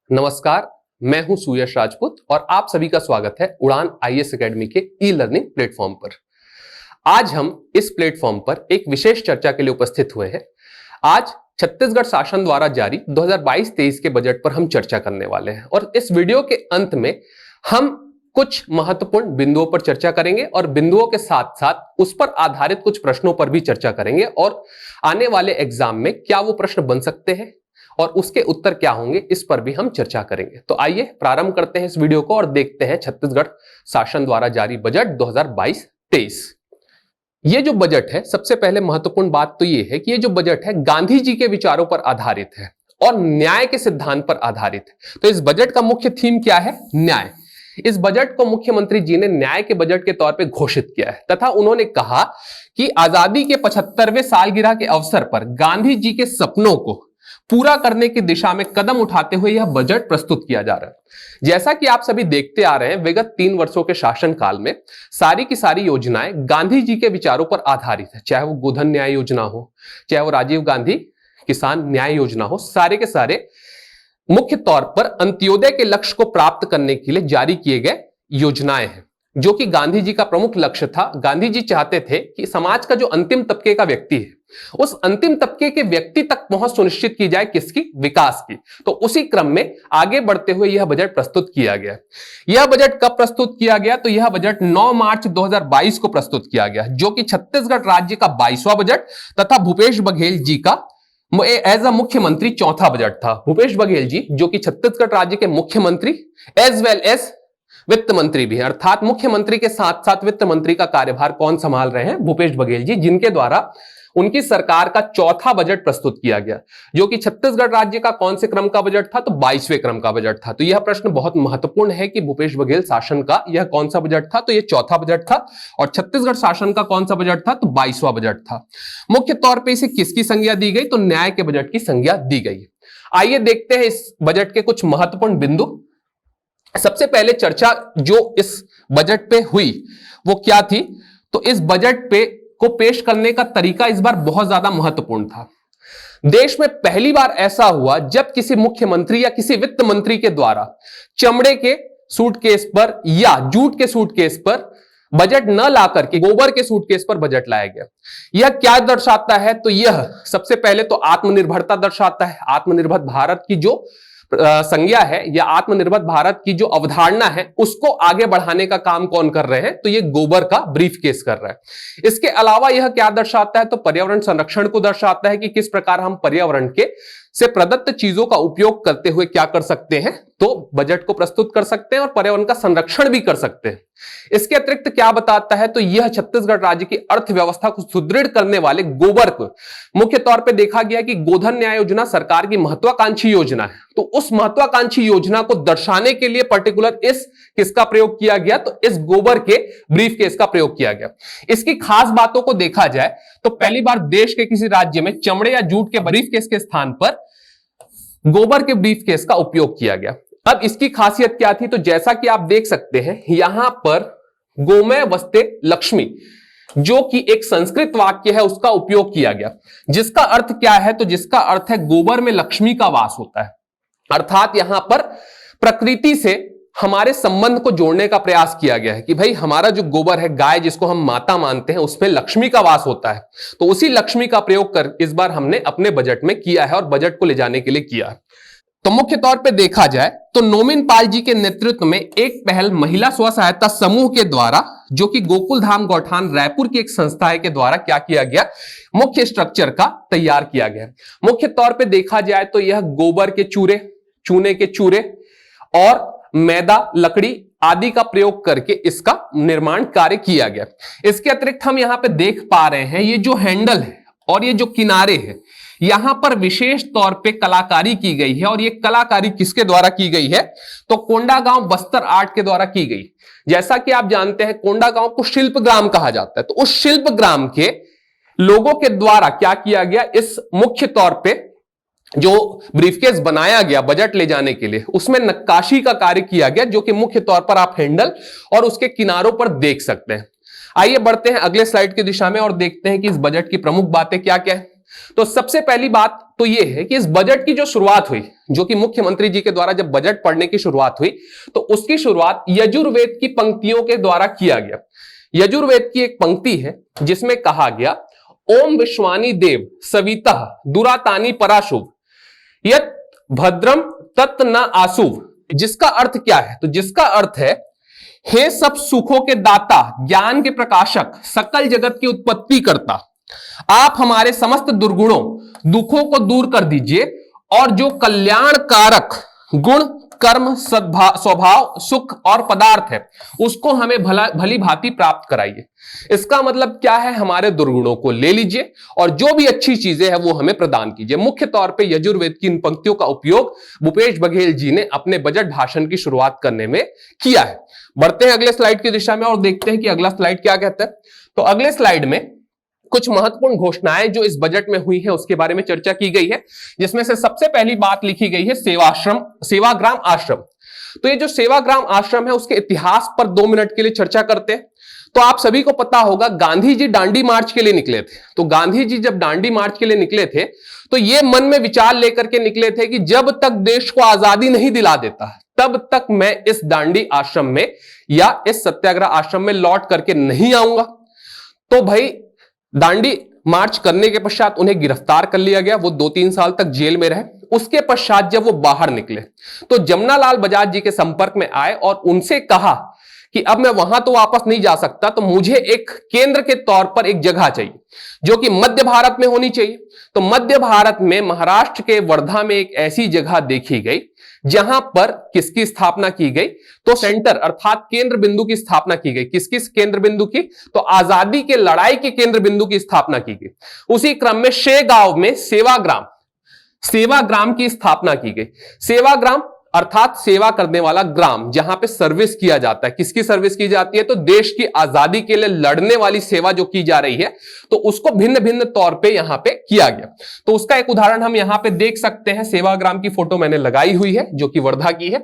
नमस्कार, मैं हूं सुयश राजपूत और आप सभी का स्वागत है उड़ान आईएएस एकेडमी के ई लर्निंग प्लेटफॉर्म पर। आज हम इस प्लेटफॉर्म पर एक विशेष चर्चा के लिए उपस्थित हुए हैं। आज छत्तीसगढ़ शासन द्वारा जारी 2022-23 के बजट पर हम चर्चा करने वाले हैं और इस वीडियो के अंत में हम कुछ महत्वपूर्ण बिंदुओं पर चर्चा करेंगे और बिंदुओं के साथ साथ उस पर आधारित कुछ प्रश्नों पर भी चर्चा करेंगे और आने वाले एग्जाम में क्या वो प्रश्न बन सकते हैं और उसके उत्तर क्या होंगे इस पर भी हम चर्चा करेंगे। तो आइए प्रारंभ करते हैं इस वीडियो को और देखते हैं छत्तीसगढ़ शासन द्वारा जारी बजट 2022-23। ये जो बजट है, सबसे पहले महत्वपूर्ण बात तो ये है कि ये जो बजट है गांधी जी के विचारों पर आधारित है और न्याय के सिद्धांत पर आधारित है। तो इस बजट का मुख्य थीम क्या है? न्याय। इस बजट को मुख्यमंत्री जी ने न्याय के बजट के तौर पे घोषित किया है तथा उन्होंने कहा कि आजादी के 75वें सालगिरह के अवसर पर गांधी जी के सपनों को पूरा करने की दिशा में कदम उठाते हुए यह बजट प्रस्तुत किया जा रहा है। जैसा कि आप सभी देखते आ रहे हैं, विगत 3 वर्षों के शासनकाल में सारी की सारी योजनाएं गांधी जी के विचारों पर आधारित है। चाहे वो गोधन न्याय योजना हो, चाहे वो राजीव गांधी किसान न्याय योजना हो, सारे के सारे मुख्य तौर पर अंत्योदय के लक्ष्य को प्राप्त करने के लिए जारी किए गए योजनाएं हैं, जो कि गांधी जी का प्रमुख लक्ष्य था। गांधी जी चाहते थे कि समाज का जो अंतिम तबके का व्यक्ति है, उस अंतिम तबके के व्यक्ति तक पहुंच सुनिश्चित की जाए। किसकी? विकास की। तो उसी क्रम में आगे बढ़ते हुए यह बजट प्रस्तुत किया गया। यह बजट कब प्रस्तुत किया गया? तो यह बजट 9 मार्च 2022 को प्रस्तुत किया गया, जो कि छत्तीसगढ़ राज्य का 22वां बजट तथा भूपेश बघेल जी का एज अ मुख्यमंत्री चौथा बजट था। भूपेश बघेल जी जो कि छत्तीसगढ़ राज्य के मुख्यमंत्री एज वेल एज वित्त मंत्री भी है, अर्थात मुख्यमंत्री के साथ साथ वित्त मंत्री का कार्यभार कौन संभाल रहे हैं? भूपेश बघेल जी, जिनके द्वारा उनकी सरकार का चौथा बजट प्रस्तुत किया गया, जो कि छत्तीसगढ़ राज्य का कौन से क्रम का बजट था? तो 22वें क्रम का बजट था। तो यह प्रश्न बहुत महत्वपूर्ण है कि भूपेश बघेल शासन का यह कौन सा बजट था? तो यह चौथा बजट था और छत्तीसगढ़ शासन का कौन सा बजट था? तो 22वां बजट था। मुख्य तौर पर इसे किसकी संज्ञा दी गई? तो न्याय के बजट की संज्ञा दी गई। आइए देखते हैं इस बजट के कुछ महत्वपूर्ण बिंदु। सबसे पहले चर्चा जो इस बजट पे हुई वो क्या थी? तो इस बजट पे को पेश करने का तरीका इस बार बहुत ज्यादा महत्वपूर्ण था। देश में पहली बार ऐसा हुआ जब किसी मुख्यमंत्री या किसी वित्त मंत्री के द्वारा चमड़े के सूटकेस पर या जूट के सूटकेस पर बजट न लाकर के गोबर के सूटकेस पर बजट लाया गया। यह क्या दर्शाता है? तो यह सबसे पहले तो आत्मनिर्भरता दर्शाता है। आत्मनिर्भर भारत की जो संज्ञा है या आत्मनिर्भर भारत की जो अवधारणा है उसको आगे बढ़ाने का काम कौन कर रहे हैं? तो ये गोबर का ब्रीफकेस कर रहा है। इसके अलावा यह क्या दर्शाता है? तो पर्यावरण संरक्षण को दर्शाता है कि किस प्रकार हम पर्यावरण के से प्रदत्त चीजों का उपयोग करते हुए क्या कर सकते हैं? तो बजट को प्रस्तुत कर सकते हैं और पर्यावरण का संरक्षण भी कर सकते हैं। इसके अतिरिक्त क्या बताता है? तो यह छत्तीसगढ़ राज्य की अर्थव्यवस्था को सुदृढ़ करने वाले गोबर को मुख्य तौर पे देखा गया कि गोधन न्याय योजना सरकार की महत्वाकांक्षी योजना है, तो उस महत्वाकांक्षी योजना को दर्शाने के लिए पर्टिकुलर इस किसका प्रयोग किया गया? तो इस गोबर के ब्रीफकेस का प्रयोग किया गया। इसकी खास बातों को देखा जाए तो पहली बार देश के किसी राज्य में चमड़े या जूट के ब्रीफकेस के स्थान पर गोबर के ब्रीफकेस का उपयोग किया गया। अब इसकी खासियत क्या थी? तो जैसा कि आप देख सकते हैं यहां पर गोमय वस्ते लक्ष्मी जो कि एक संस्कृत वाक्य है उसका उपयोग किया गया, जिसका अर्थ क्या है? तो जिसका अर्थ है गोबर में लक्ष्मी का वास होता है। अर्थात यहां पर प्रकृति से हमारे संबंध को जोड़ने का प्रयास किया गया है कि भाई हमारा जो गोबर है, गाय जिसको हम माता मानते हैं, उसमें लक्ष्मी का वास होता है। तो उसी लक्ष्मी का प्रयोग कर इस बार हमने अपने बजट में किया है और बजट को ले जाने के लिए किया है। तो मुख्य तौर पे देखा जाए तो नोमिन पाल जी के नेतृत्व में एक पहल महिला स्व सहायता समूह के द्वारा, जो कि गोकुल धाम गौठान रायपुर की एक संस्था है, के द्वारा क्या किया गया? मुख्य स्ट्रक्चर का तैयार किया गया। मुख्य तौर पे देखा जाए तो यह गोबर के चूरे, चूने के चूरे और मैदा, लकड़ी आदि का प्रयोग करके इसका निर्माण कार्य किया गया। इसके अतिरिक्त हम यहां पे देख पा रहे हैं ये जो हैंडल है और ये जो किनारे है, यहां पर विशेष तौर पे कलाकारी की गई है। और ये कलाकारी किसके द्वारा की गई है? तो कोंडागांव बस्तर आर्ट के द्वारा की गई। जैसा कि आप जानते हैं कोंडागांव को शिल्प ग्राम कहा जाता है, तो उस शिल्प ग्राम के लोगों के द्वारा क्या किया गया? इस मुख्य तौर पे जो ब्रीफकेस बनाया गया बजट ले जाने के लिए, उसमें नक्काशी का कार्य किया गया, जो कि मुख्य तौर पर आप हैंडल और उसके किनारों पर देख सकते हैं। आइए बढ़ते हैं अगले स्लाइड की दिशा में और देखते हैं कि इस बजट की प्रमुख बातें क्या क्या है। तो सबसे पहली बात तो यह है कि इस बजट की जो शुरुआत हुई, जो कि मुख्यमंत्री जी के द्वारा जब बजट पढ़ने की शुरुआत हुई तो उसकी शुरुआत यजुर्वेद की पंक्तियों के द्वारा किया गया। यजुर्वेद की एक पंक्ति है जिसमें कहा गया, ओम विश्वानी देव सविता दुरातानी पराशुभ यत भद्रम तत् न आशुभ। जिसका अर्थ क्या है? तो जिसका अर्थ है, हे सब सुखों के दाता, ज्ञान के प्रकाशक, सकल जगत की उत्पत्ति करता, आप हमारे समस्त दुर्गुणों दुखों को दूर कर दीजिए और जो कल्याण कारक गुण कर्म स्वभाव सुख और पदार्थ है उसको हमें भली भांति प्राप्त कराइए। इसका मतलब क्या है? हमारे दुर्गुणों को ले लीजिए और जो भी अच्छी चीजें हैं वो हमें प्रदान कीजिए। मुख्य तौर पे यजुर्वेद की इन पंक्तियों का उपयोग भूपेश बघेल जी ने अपने बजट भाषण की शुरुआत करने में किया है। बढ़ते हैं अगले स्लाइड की दिशा में और देखते हैं कि अगला स्लाइड क्या कहता है। तो अगले स्लाइड में कुछ महत्वपूर्ण घोषणाएं जो इस बजट में हुई है उसके बारे में चर्चा की गई है, जिसमें से सबसे पहली बात लिखी गई है सेवाग्राम आश्रम। तो ये जो सेवाग्राम आश्रम है उसके इतिहास पर 2 मिनट के लिए चर्चा करते हैं। तो आप सभी को पता होगा, गांधी जी दांडी मार्च के लिए निकले थे। तो गांधी जी जब दांडी मार्च के लिए निकले थे तो ये मन में विचार लेकर के निकले थे कि जब तक देश को आजादी नहीं दिला देता तब तक मैं इस दांडी आश्रम में या इस सत्याग्रह आश्रम में लौट करके नहीं आऊंगा। तो भाई दांडी मार्च करने के पश्चात उन्हें गिरफ्तार कर लिया गया, वो 2-3 साल तक जेल में रहे। उसके पश्चात जब वो बाहर निकले तो जमनालाल बजाज जी के संपर्क में आए और उनसे कहा कि अब मैं वहां तो वापस नहीं जा सकता, तो मुझे एक केंद्र के तौर पर एक जगह चाहिए जो कि मध्य भारत में होनी चाहिए। तो मध्य भारत में महाराष्ट्र के वर्धा में एक ऐसी जगह देखी गई जहां पर किसकी स्थापना की गई? तो सेंटर अर्थात केंद्र बिंदु की स्थापना की गई। किसकी केंद्र बिंदु की? तो आजादी के लड़ाई के केंद्र बिंदु की स्थापना की गई। उसी क्रम में शेगांव में सेवाग्राम की स्थापना की गई। सेवाग्राम अर्थात सेवा करने वाला ग्राम, जहां पे सर्विस किया जाता है। किसकी सर्विस की जाती है? तो देश की आजादी के लिए लड़ने वाली सेवा जो की जा रही है तो उसको भिन्न भिन्न तौर पे यहां पे किया गया। तो उसका एक उदाहरण हम यहां पे देख सकते हैं। सेवाग्राम की फोटो मैंने लगाई हुई है जो कि वर्धा की है।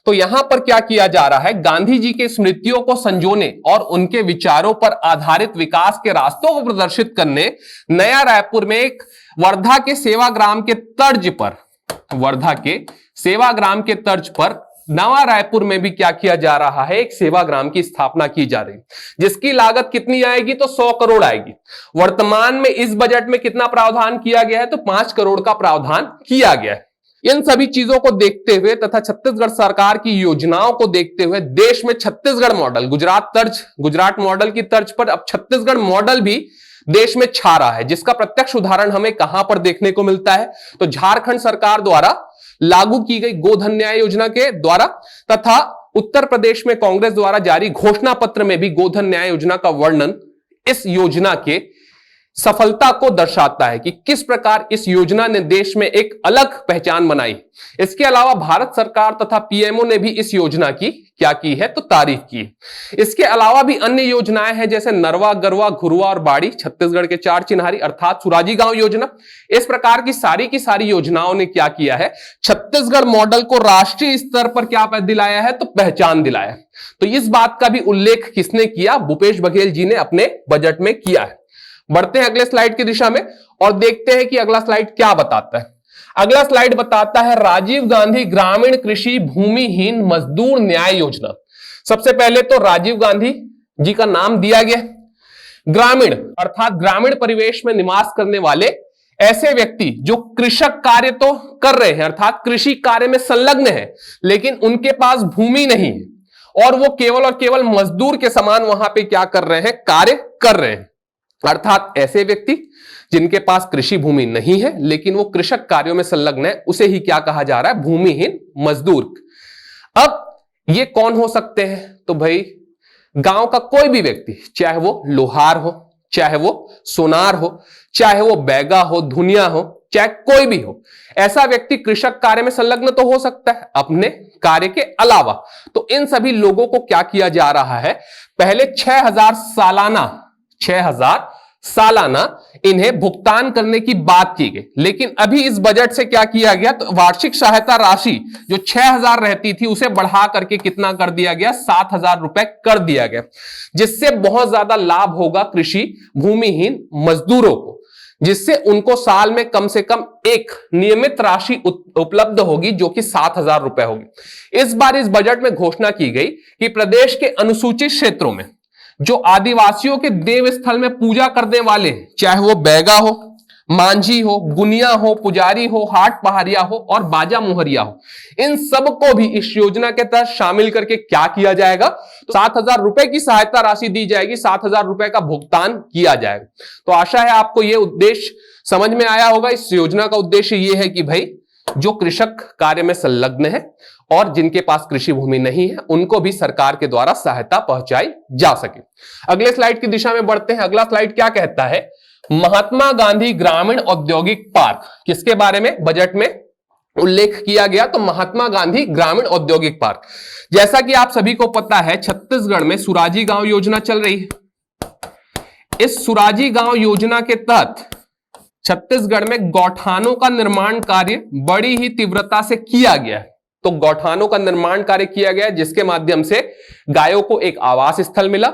तो यहां पर क्या किया जा रहा है? गांधी जी के स्मृतियों को संजोने और उनके विचारों पर आधारित विकास के रास्तों को प्रदर्शित करने नया रायपुर में एक वर्धा के सेवाग्राम के तर्ज पर नवा रायपुर में भी क्या किया जा रहा है? एक सेवाग्राम की स्थापना की जा रही है, जिसकी लागत कितनी आएगी? तो 100 करोड़ आएगी। वर्तमान में इस बजट में कितना प्रावधान किया गया है? तो 5 करोड़ का प्रावधान किया गया है। इन सभी चीजों को देखते हुए तथा छत्तीसगढ़ सरकार की योजनाओं को देखते हुए देश में छत्तीसगढ़ मॉडल, गुजरात मॉडल की तर्ज पर अब छत्तीसगढ़ मॉडल भी देश में छा रहा है, जिसका प्रत्यक्ष उदाहरण हमें कहां पर देखने को मिलता है? तो झारखंड सरकार द्वारा लागू की गई गोधन न्याय योजना के द्वारा तथा उत्तर प्रदेश में कांग्रेस द्वारा जारी घोषणा पत्र में भी गोधन न्याय योजना का वर्णन इस योजना के सफलता को दर्शाता है कि किस प्रकार इस योजना ने देश में एक अलग पहचान बनाई। इसके अलावा भारत सरकार तथा पीएमओ ने भी इस योजना की क्या की है? तो तारीफ की। इसके अलावा भी अन्य योजनाएं हैं जैसे नरवा, गरवा, घुरुआ और बाड़ी, छत्तीसगढ़ के 4 चिन्हारी अर्थात सुराजी गांव योजना। इस प्रकार की सारी योजनाओं ने क्या किया है? छत्तीसगढ़ मॉडल को राष्ट्रीय स्तर पर क्या दिलाया है? तो पहचान दिलाया। तो इस बात का भी उल्लेख किसने किया? भूपेश बघेल जी ने अपने बजट में किया है। बढ़ते हैं अगले स्लाइड की दिशा में और देखते हैं कि अगला स्लाइड क्या बताता है। अगला स्लाइड बताता है राजीव गांधी ग्रामीण कृषि भूमिहीन मजदूर न्याय योजना। सबसे पहले तो राजीव गांधी जी का नाम दिया गया। ग्रामीण अर्थात ग्रामीण परिवेश में निवास करने वाले ऐसे व्यक्ति जो कृषक कार्य तो कर रहे हैं अर्थात कृषि कार्य में संलग्न है, लेकिन उनके पास भूमि नहीं है और वो केवल और केवल मजदूर के समान वहां पे क्या कर रहे हैं? कार्य कर रहे हैं। अर्थात ऐसे व्यक्ति जिनके पास कृषि भूमि नहीं है लेकिन वो कृषक कार्यों में संलग्न है, उसे ही क्या कहा जा रहा है? भूमिहीन मजदूर। अब ये कौन हो सकते हैं? तो भाई गांव का कोई भी व्यक्ति, चाहे वो लोहार हो, चाहे वो सोनार हो, चाहे वो बैगा हो, धुनिया हो, चाहे कोई भी हो, ऐसा व्यक्ति कृषक कार्य में संलग्न तो हो सकता है अपने कार्य के अलावा। तो इन सभी लोगों को क्या किया जा रहा है? पहले 6,000 सालाना इन्हें भुगतान करने की बात की गई, लेकिन अभी इस बजट से क्या किया गया? तो वार्षिक सहायता राशि जो 6,000 रहती थी उसे बढ़ा करके कितना कर दिया गया? 7,000 रुपए कर दिया गया, जिससे बहुत ज्यादा लाभ होगा कृषि भूमिहीन मजदूरों को। जिससे उनको साल में कम से कम एक नियमित राशि उपलब्ध होगी जो कि 7,000 रुपए होगी। इस बार इस बजट में घोषणा की गई कि प्रदेश के अनुसूचित क्षेत्रों में जो आदिवासियों के देव स्थल में पूजा करने वाले हैं, चाहे वो बैगा हो, मांझी हो, गुनिया हो, पुजारी हो, हाट पहाड़िया हो और बाजा मोहरिया हो, इन सबको भी इस योजना के तहत शामिल करके क्या किया जाएगा, तो 7,000 रुपए की सहायता राशि दी जाएगी, 7,000 रुपए का भुगतान किया जाएगा। तो आशा है आपको यह उद्देश्य समझ में आया होगा। इस योजना का उद्देश्य यह है कि भाई जो कृषक कार्य में संलग्न है और जिनके पास कृषि भूमि नहीं है उनको भी सरकार के द्वारा सहायता पहुंचाई जा सके। अगले स्लाइड की दिशा में बढ़ते हैं। अगला स्लाइड क्या कहता है, महात्मा गांधी ग्रामीण औद्योगिक पार्क, किसके बारे में बजट में उल्लेख किया गया, तो महात्मा गांधी ग्रामीण औद्योगिक पार्क। जैसा कि आप सभी को पता है छत्तीसगढ़ में सुराजी गांव योजना चल रही है। इस सुराजी गांव योजना के तहत छत्तीसगढ़ में गौठानों का निर्माण कार्य बड़ी ही तीव्रता से किया गया है। तो गौठानों का निर्माण कार्य किया गया जिसके माध्यम से गायों को एक आवास स्थल मिला,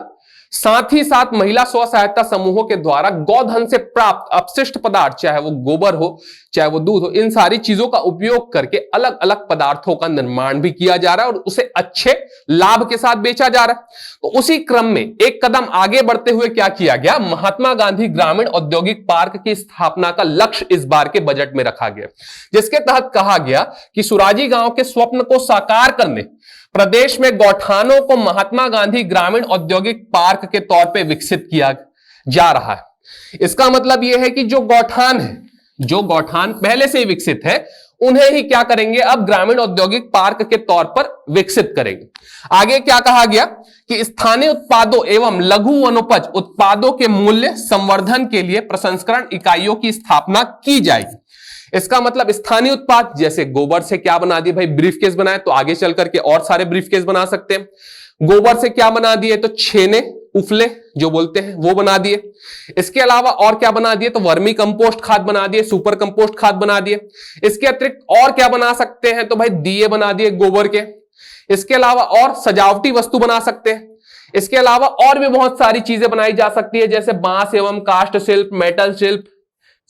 साथ ही साथ महिला स्व सहायता समूहों के द्वारा गौधन से प्राप्त अपशिष्ट पदार्थ, चाहे वो गोबर हो चाहे वो दूध हो, इन सारी चीजों का उपयोग करके अलग अलग पदार्थों का निर्माण भी किया जा रहा है और उसे अच्छे लाभ के साथ बेचा जा रहा है। तो उसी क्रम में एक कदम आगे बढ़ते हुए क्या किया गया, महात्मा गांधी ग्रामीण औद्योगिक पार्क की स्थापना का लक्ष्य इस बार के बजट में रखा गया, जिसके तहत कहा गया कि सुराजी गांव के स्वप्न को साकार करने प्रदेश में गौठानों को महात्मा गांधी ग्रामीण औद्योगिक पार्क के तौर पे विकसित किया जा रहा है। इसका मतलब यह है कि जो गौठान है, जो गौठान पहले से ही विकसित है, उन्हें ही क्या करेंगे, अब ग्रामीण औद्योगिक पार्क के तौर पर विकसित करेंगे। आगे क्या कहा गया कि स्थानीय उत्पादों एवं लघु वनोपज उत्पादों के मूल्य संवर्धन के लिए प्रसंस्करण इकाइयों की स्थापना की जाएगी। इसका मतलब स्थानीय उत्पाद, जैसे गोबर से क्या बना दिए भाई, ब्रीफकेस बनाए, तो आगे चल करके और सारे ब्रीफकेस बना सकते हैं। गोबर से क्या बना दिए, तो छेने, उफले जो बोलते हैं वो बना दिए। इसके अलावा और क्या बना दिए, तो वर्मी कंपोस्ट खाद बना दिए, सुपर कंपोस्ट खाद बना दिए। इसके अतिरिक्त और क्या बना सकते हैं, तो भाई दिए बना दिए गोबर के। इसके अलावा और सजावटी वस्तु बना सकते हैं। इसके अलावा और भी बहुत सारी चीजें बनाई जा सकती है, जैसे बांस एवं काष्ठ शिल्प, मेटल शिल्प,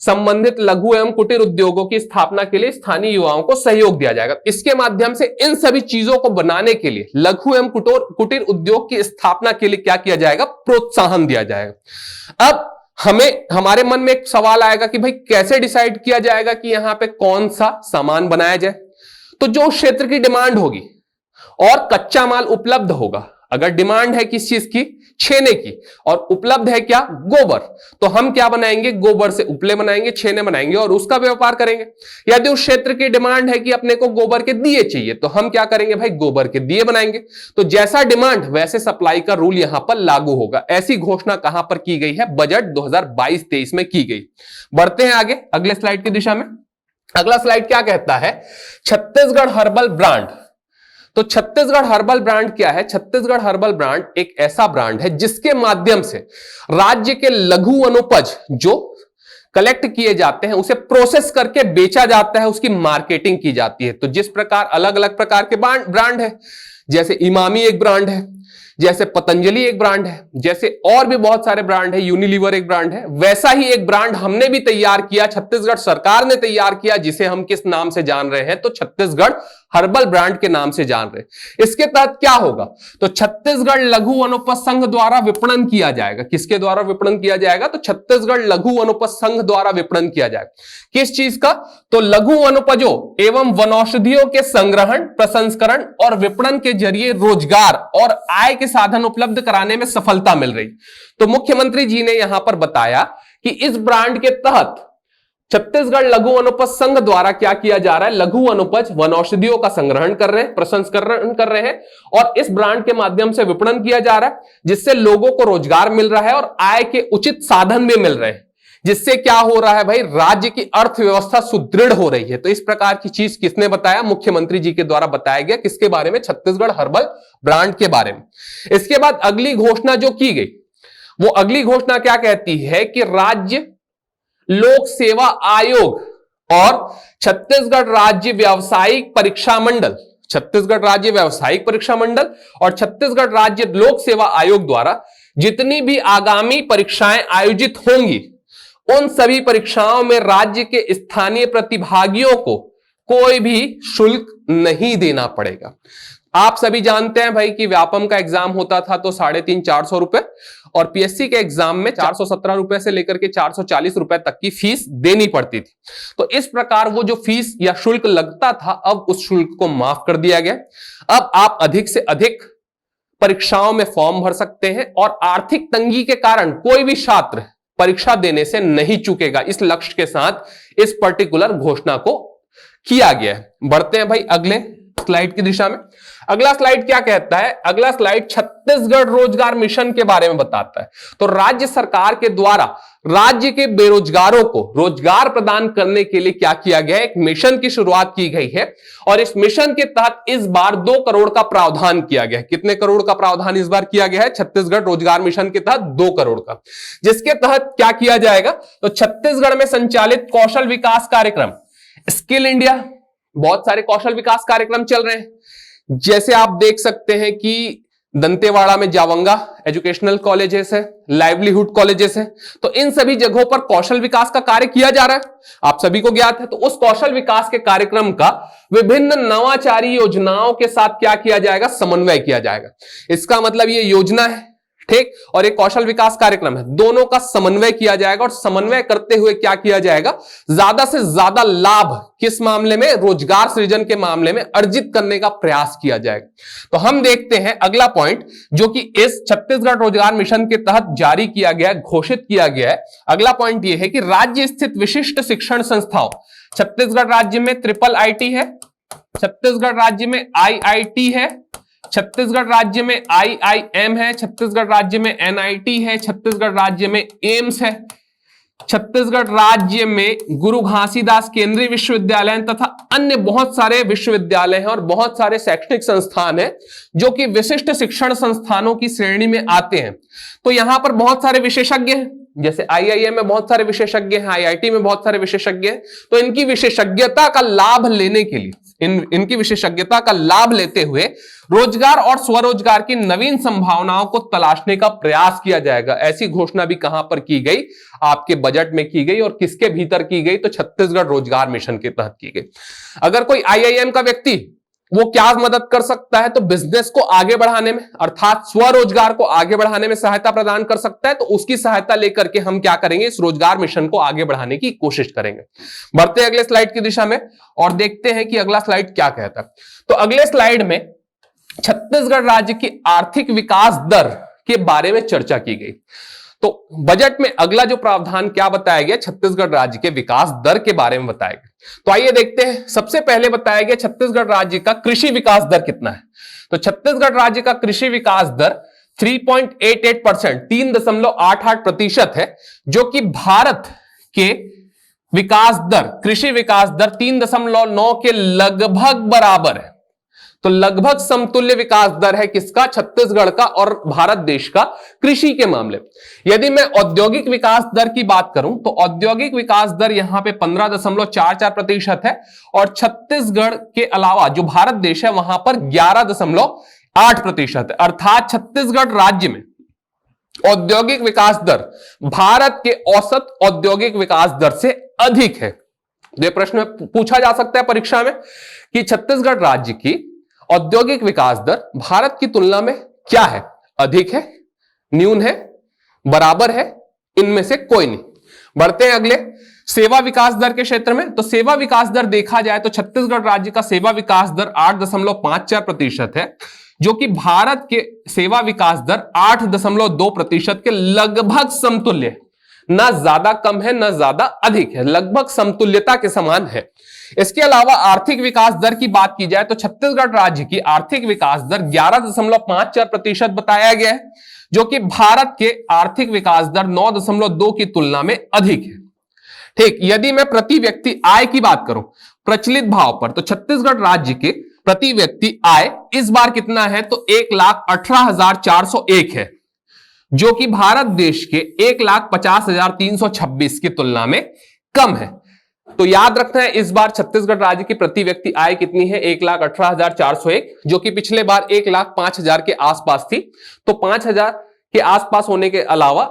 संबंधित लघु एवं कुटीर उद्योगों की स्थापना के लिए स्थानीय युवाओं को सहयोग दिया जाएगा। इसके माध्यम से इन सभी चीजों को बनाने के लिए लघु एवं कुटीर उद्योग की स्थापना के लिए क्या किया जाएगा, प्रोत्साहन दिया जाएगा। अब हमारे मन में एक सवाल आएगा कि भाई कैसे डिसाइड किया जाएगा कि यहां पे कौन सा सामान बनाया जाए। तो जो क्षेत्र की डिमांड होगी और कच्चा माल उपलब्ध होगा, अगर डिमांड है किस चीज की, छेने की, और उपलब्ध है क्या, गोबर, तो हम क्या बनाएंगे, गोबर से उपले बनाएंगे, छेने बनाएंगे और उसका व्यापार करेंगे। यदि उस क्षेत्र की डिमांड है कि अपने को गोबर के दिए चाहिए, तो हम क्या करेंगे भाई, गोबर के दिए बनाएंगे। तो जैसा डिमांड वैसे सप्लाई का रूल यहां पर लागू होगा। ऐसी घोषणा कहां पर की गई है, बजट 2022-23 में की गई। बढ़ते हैं आगे अगले स्लाइड की दिशा में। अगला स्लाइड क्या कहता है, छत्तीसगढ़ हर्बल ब्रांड। तो छत्तीसगढ़ हर्बल ब्रांड क्या है, छत्तीसगढ़ हर्बल ब्रांड एक ऐसा ब्रांड है जिसके माध्यम से राज्य के लघु वनोपज जो कलेक्ट किए जाते हैं उसे प्रोसेस करके बेचा जाता है, उसकी मार्केटिंग की जाती है। तो जिस प्रकार अलग अलग प्रकार के ब्रांड है, जैसे इमामी एक ब्रांड है, जैसे पतंजलि एक ब्रांड है, जैसे और भी बहुत सारे ब्रांड है, यूनिलीवर एक ब्रांड है, वैसा ही एक ब्रांड हमने भी तैयार किया, छत्तीसगढ़ सरकार ने तैयार किया, जिसे हम किस नाम से जान रहे हैं, तो छत्तीसगढ़ हर्बल ब्रांड के नाम से जान रहे हैं। इसके तहत क्या होगा, तो छत्तीसगढ़ लघु वनोपज संघ द्वारा विपणन किया जाएगा। किसके द्वारा विपणन किया जाएगा, तो छत्तीसगढ़ लघु वनोपज संघ द्वारा विपणन किया जाएगा। किस चीज का, तो लघु वनोपजों एवं वनौषधियों के संग्रहण, प्रसंस्करण और विपणन के जरिए रोजगार और आय के साधन उपलब्ध कराने में सफलता मिल रही। तो मुख्यमंत्री जी ने यहां पर बताया कि इस ब्रांड के तहत छत्तीसगढ़ लघु वनोपज संघ द्वारा क्या किया जा रहा है, लघु वनोपज वनौषधियों का संग्रहण कर रहे हैं, प्रसंस्करण कर रहे हैं और इस ब्रांड के माध्यम से विपणन किया जा रहा है, जिससे लोगों को रोजगार मिल रहा है और आय के उचित साधन भी मिल रहे हैं, जिससे क्या हो रहा है भाई, राज्य की अर्थव्यवस्था सुदृढ़ हो रही है। तो इस प्रकार की चीज किसने बताया, मुख्यमंत्री जी के द्वारा बताया गया। किसके बारे में, छत्तीसगढ़ हर्बल ब्रांड के बारे में। इसके बाद अगली घोषणा जो की गई, वो अगली घोषणा क्या कहती है कि राज्य लोक सेवा आयोग और छत्तीसगढ़ राज्य व्यावसायिक परीक्षा मंडल, छत्तीसगढ़ राज्य व्यावसायिक परीक्षा मंडल और छत्तीसगढ़ राज्य लोक सेवा आयोग द्वारा जितनी भी आगामी परीक्षाएं आयोजित होंगी उन सभी परीक्षाओं में राज्य के स्थानीय प्रतिभागियों को कोई भी शुल्क नहीं देना पड़ेगा। आप सभी जानते हैं भाई कि व्यापम का एग्जाम होता था तो 350-400 रुपए, और पीएससी के एग्जाम में 417 रुपए से लेकर के 440 रुपए तक की फीस देनी पड़ती थी। तो इस प्रकार वो जो फीस या शुल्क लगता था, अब उस शुल्क को माफ कर दिया गया। अब आप अधिक से अधिक परीक्षाओं में फॉर्म भर सकते हैं और आर्थिक तंगी के कारण कोई भी छात्र परीक्षा देने से नहीं चूकेगा। इस लक्ष्य के साथ इस पर्टिकुलर घोषणा को किया गया है। बढ़ते हैं भाई अगले स्लाइड की दिशा में। अगला स्लाइड क्या कहता है? अगला स्लाइड छत्तीसगढ़ रोजगार मिशन के बारे में बताता है। तो राज्य सरकार के द्वारा राज्य के बेरोजगारों को रोजगार प्रदान करने के लिए क्या किया गया है? एक मिशन की शुरुआत की गई है और इस मिशन के तहत इस बार 2 करोड़ का प्रावधान किया गया है। कितने करोड़ का प्रावधान इस बार किया गया है? छत्तीसगढ़ रोजगार मिशन के तहत 2 करोड़ का, जिसके तहत क्या किया जाएगा? तो छत्तीसगढ़ में संचालित कौशल विकास कार्यक्रम स्किल इंडिया, बहुत सारे कौशल विकास कार्यक्रम चल रहे हैं। जैसे आप देख सकते हैं कि दंतेवाड़ा में जावंगा एजुकेशनल कॉलेजेस है, लाइवलीहुड कॉलेजेस है, तो इन सभी जगहों पर कौशल विकास का कार्य किया जा रहा है, आप सभी को ज्ञात है। तो उस कौशल विकास के कार्यक्रम का विभिन्न नवाचारी योजनाओं के साथ क्या किया जाएगा? समन्वय किया जाएगा। इसका मतलब ये योजना है, ठीक, और एक कौशल विकास कार्यक्रम है, दोनों का समन्वय किया जाएगा। और समन्वय करते हुए क्या किया जाएगा? ज्यादा से ज्यादा लाभ किस मामले में? रोजगार सृजन के मामले में अर्जित करने का प्रयास किया जाएगा। तो हम देखते हैं अगला पॉइंट, जो कि इस छत्तीसगढ़ रोजगार मिशन के तहत जारी किया गया, घोषित किया गया है। अगला पॉइंट यह है कि राज्य स्थित विशिष्ट शिक्षण संस्थाओं, छत्तीसगढ़ राज्य में IIIT है, छत्तीसगढ़ राज्य में IIT है, छत्तीसगढ़ राज्य में IIM है, छत्तीसगढ़ राज्य में NIT है, छत्तीसगढ़ राज्य में एम्स है, छत्तीसगढ़ राज्य में गुरु घासीदास केंद्रीय विश्वविद्यालय तथा अन्य बहुत सारे विश्वविद्यालय हैं और बहुत सारे शैक्षणिक संस्थान हैं जो कि विशिष्ट शिक्षण संस्थानों की श्रेणी में आते हैं। तो यहां पर बहुत सारे विशेषज्ञ हैं, जैसे IIM में बहुत सारे विशेषज्ञ हैं, IIT में बहुत सारे विशेषज्ञ हैं। तो इनकी विशेषज्ञता का लाभ लेने के लिए, इनकी विशेषज्ञता का लाभ लेते हुए रोजगार और स्वरोजगार की नवीन संभावनाओं को तलाशने का प्रयास किया जाएगा। ऐसी घोषणा भी कहां पर की गई? आपके बजट में की गई। और किसके भीतर की गई? तो छत्तीसगढ़ रोजगार मिशन के तहत की गई। अगर कोई IIM का व्यक्ति, वो क्या मदद कर सकता है? तो बिजनेस को आगे बढ़ाने में, अर्थात स्वरोजगार को आगे बढ़ाने में सहायता प्रदान कर सकता है। तो उसकी सहायता लेकर के हम क्या करेंगे? इस रोजगार मिशन को आगे बढ़ाने की कोशिश करेंगे। बढ़ते अगले स्लाइड की दिशा में और देखते हैं कि अगला स्लाइड क्या कहता है। तो अगले स्लाइड में छत्तीसगढ़ राज्य की आर्थिक विकास दर के बारे में चर्चा की गई। तो बजट में अगला जो प्रावधान क्या बताया गया? छत्तीसगढ़ राज्य के विकास दर के बारे में बताया गया। तो आइए देखते हैं। सबसे पहले बताया गया छत्तीसगढ़ राज्य का कृषि विकास दर कितना है। तो छत्तीसगढ़ राज्य का कृषि विकास दर 3.88%, 3.88% है, जो कि भारत के विकास दर, कृषि विकास दर 3.9 के लगभग बराबर है। तो लगभग समतुल्य विकास दर है किसका? छत्तीसगढ़ का और भारत देश का कृषि के मामले। यदि मैं औद्योगिक विकास दर की बात करूं तो औद्योगिक विकास दर यहां पे 15.44% है और छत्तीसगढ़ के अलावा जो भारत देश है वहां पर 11.8% है। अर्थात छत्तीसगढ़ राज्य में औद्योगिक विकास दर भारत के औसत औद्योगिक विकास दर से अधिक है। यह प्रश्न पूछा जा सकता है परीक्षा में कि छत्तीसगढ़ राज्य की औद्योगिक विकास दर भारत की तुलना में क्या है? अधिक है, न्यून है, बराबर है, इनमें से कोई नहीं। बढ़ते हैं अगले सेवा विकास दर के क्षेत्र में। तो सेवा विकास दर देखा जाए तो छत्तीसगढ़ राज्य का सेवा विकास दर 8.54% है, जो कि भारत के सेवा विकास दर 8.2% के लगभग समतुल्य है। ना ज्यादा कम है, ना ज्यादा अधिक है, लगभग समतुल्यता के समान है। इसके अलावा आर्थिक विकास दर की बात की जाए तो छत्तीसगढ़ राज्य की आर्थिक विकास दर 11.54% बताया गया है, जो कि भारत के आर्थिक विकास दर 9.2 की तुलना में अधिक है। ठीक, यदि मैं प्रति व्यक्ति आय की बात करूं प्रचलित भाव पर, तो छत्तीसगढ़ राज्य के प्रति व्यक्ति आय इस बार कितना है? तो 1,18,401 है, जो कि भारत देश के 1,50,326 की तुलना में कम है। तो याद रखना है इस बार छत्तीसगढ़ राज्य की प्रति व्यक्ति आय कितनी है? 1,18,401, जो कि पिछले बार 1,05,000 के आसपास थी। तो 5,000 के आसपास होने के अलावा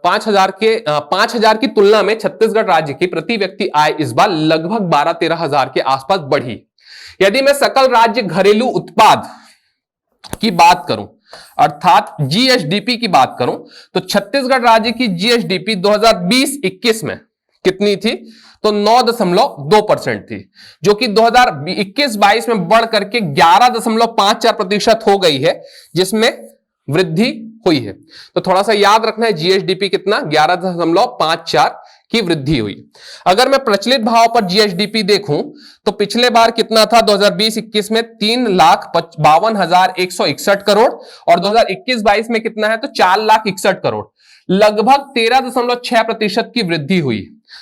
5,000 की तुलना में छत्तीसगढ़ राज्य की प्रति व्यक्ति आय इस बार लगभग 12-13 हजार के आसपास बढ़ी। यदि मैं सकल राज्य घरेलू उत्पाद की बात करूं, अर्थात जीएसडीपी की बात करूं, तो छत्तीसगढ़ राज्य की जीएसडीपी 2020-21 में कितनी थी? तो 9.2% थी, जो कि 2021-22 में बढ़ करके 11.54% हो गई है, जिसमें वृद्धि हुई है। तो थोड़ा सा याद रखना है, जीएसडीपी कितना? 11.54 की वृद्धि हुई। अगर मैं प्रचलित भाव पर जीएसडीपी देखूं तो पिछले बार कितना था? 2020-21 में 3,52,161 करोड़ और 2021-22 में कितना है? तो 4,61,000 करोड़, लगभग 13.6% की वृद्धि हुई।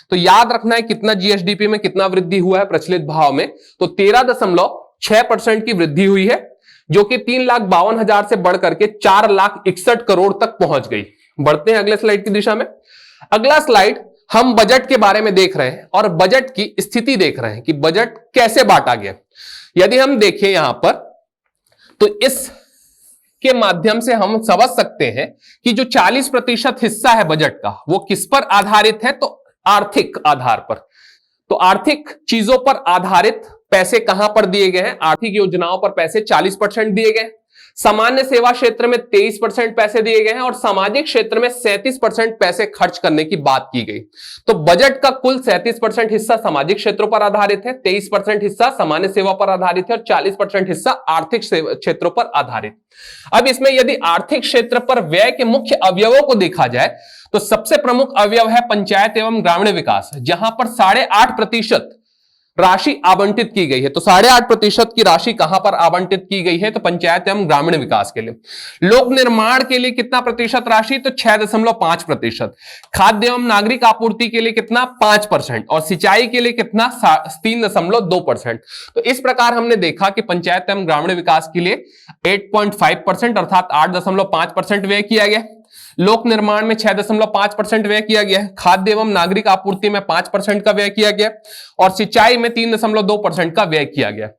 तो याद रखना है कितना जीएसडीपी में कितना वृद्धि हुआ है प्रचलित भाव में, तो 13.6% की वृद्धि हुई है, जो कि 3,52,000 से बढ़कर के 4,61,000 करोड़ तक पहुंच गई। बढ़ते हैं अगले स्लाइड की दिशा में। अगला स्लाइड हम बजट के बारे में देख रहे हैं और बजट की स्थिति देख रहे हैं कि बजट कैसे बांटा गया। यदि हम देखें यहां पर, तो इस के माध्यम से हम समझ सकते हैं कि जो 40% हिस्सा है बजट का, वो किस पर आधारित है? तो आर्थिक आधार पर। तो आर्थिक चीजों पर आधारित पैसे कहां पर दिए गए हैं? आर्थिक योजनाओं पर पैसे 40% दिए गए, सामान्य सेवा क्षेत्र में 23% पैसे दिए गए हैं और सामाजिक क्षेत्र में 37% पैसे खर्च करने की बात की गई। तो बजट का कुल 37% हिस्सा सामाजिक क्षेत्रों पर आधारित है, 23% हिस्सा सामान्य सेवा पर आधारित है और 40% हिस्सा आर्थिक क्षेत्रों पर आधारित। अब इसमें यदि आर्थिक क्षेत्र पर व्यय के मुख्य अवयवों को देखा जाए तो सबसे प्रमुख अवयव है पंचायत एवं ग्रामीण विकास, जहां पर 8.5% राशि आवंटित की गई है। तो 8.5% की राशि कहां पर आवंटित की गई है? तो पंचायत एवं ग्रामीण विकास के लिए। लोक निर्माण के लिए कितना प्रतिशत राशि? तो 6.5%। खाद्य एवं नागरिक आपूर्ति के लिए कितना? 5%। और सिंचाई के लिए कितना? 3.2%। तो इस प्रकार हमने देखा कि पंचायत एवं ग्रामीण विकास के लिए 8.5% अर्थात 8.5% व्यय किया गया, लोक निर्माण में 6.5% व्यय किया गया है, खाद्य एवं नागरिक आपूर्ति में 5% का व्यय किया गया और सिंचाई में 3.2% का व्यय किया गया।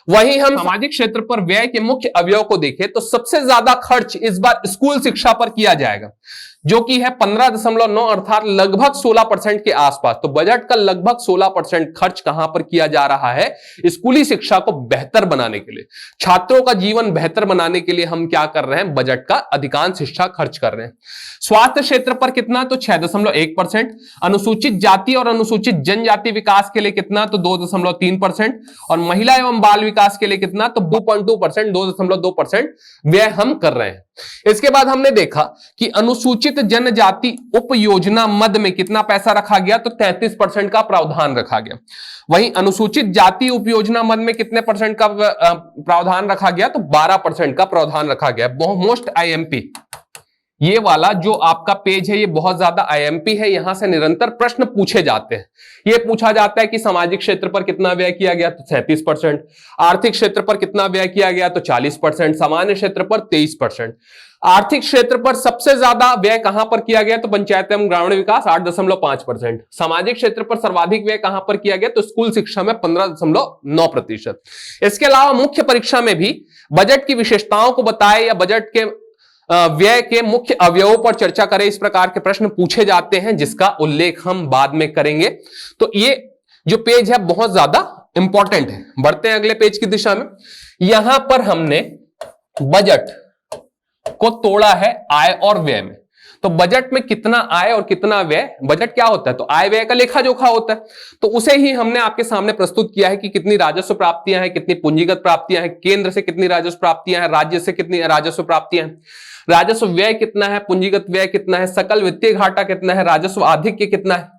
वहीं हम सामाजिक क्षेत्र पर व्यय के मुख्य अवयव को देखें तो सबसे ज्यादा खर्च इस बार स्कूल शिक्षा पर किया जाएगा, जो कि है 15.9 अर्थात लगभग 16% के आसपास। तो बजट का लगभग 16% खर्च कहां पर किया जा रहा है? स्कूली शिक्षा को बेहतर बनाने के लिए, छात्रों का जीवन बेहतर बनाने के लिए हम क्या कर रहे हैं? बजट का अधिकांश हिस्सा खर्च कर रहे हैं। स्वास्थ्य क्षेत्र पर कितना? तो 6.1%। अनुसूचित जाति और अनुसूचित जनजाति विकास के लिए कितना? तो 2.3%। और महिला एवं बाल विकास के लिए कितना? तो 2.2%, 2.2% व्यय हम कर रहे हैं। इसके बाद हमने देखा कि अनुसूचित जनजाति उप योजना मद में कितना पैसा रखा गया? तो 33% का प्रावधान रखा गया। वहीं अनुसूचित जाति उप योजना मद में कितने परसेंट का प्रावधान रखा गया? तो 12% का प्रावधान रखा गया। मोस्ट आईएमपी ये वाला जो आपका पेज है, ये बहुत ज्यादा आईएमपी है, यहां से निरंतर प्रश्न पूछे जाते हैं। ये पूछा जाता है कि सामाजिक क्षेत्र पर कितना व्यय किया गया? तो 37%। आर्थिक क्षेत्र पर कितना व्यय किया गया? तो 40%। सामान्य क्षेत्र पर 23%। आर्थिक क्षेत्र पर सबसे ज्यादा व्यय कहां पर किया गया? तो पंचायत एवं ग्रामीण विकास 8.5%। सामाजिक क्षेत्र पर सर्वाधिक व्यय कहां पर किया गया? तो स्कूल शिक्षा में 15.9%। इसके अलावा मुख्य परीक्षा में भी बजट की विशेषताओं को बताए या बजट के व्यय के मुख्य अवयवों पर चर्चा करें, इस प्रकार के प्रश्न पूछे जाते हैं, जिसका उल्लेख हम बाद में करेंगे। तो ये जो पेज है बहुत ज्यादा इंपॉर्टेंट है। बढ़ते हैं अगले पेज की दिशा में। यहां पर हमने बजट को तोड़ा है आय और व्यय में। तो बजट में कितना आय और कितना व्यय, बजट क्या होता है? तो आय व्यय का लेखा जोखा होता है। तो उसे ही हमने आपके सामने प्रस्तुत किया है कि कितनी राजस्व प्राप्तियां हैं, कितनी पूंजीगत प्राप्तियां हैं, केंद्र से कितनी राजस्व प्राप्तियां हैं, राज्य से कितनी राजस्व प्राप्तियां हैं, राजस्व व्यय कितना है, पूंजीगत व्यय कितना है, सकल वित्तीय घाटा कितना है, राजस्व आधिक्य कितना है,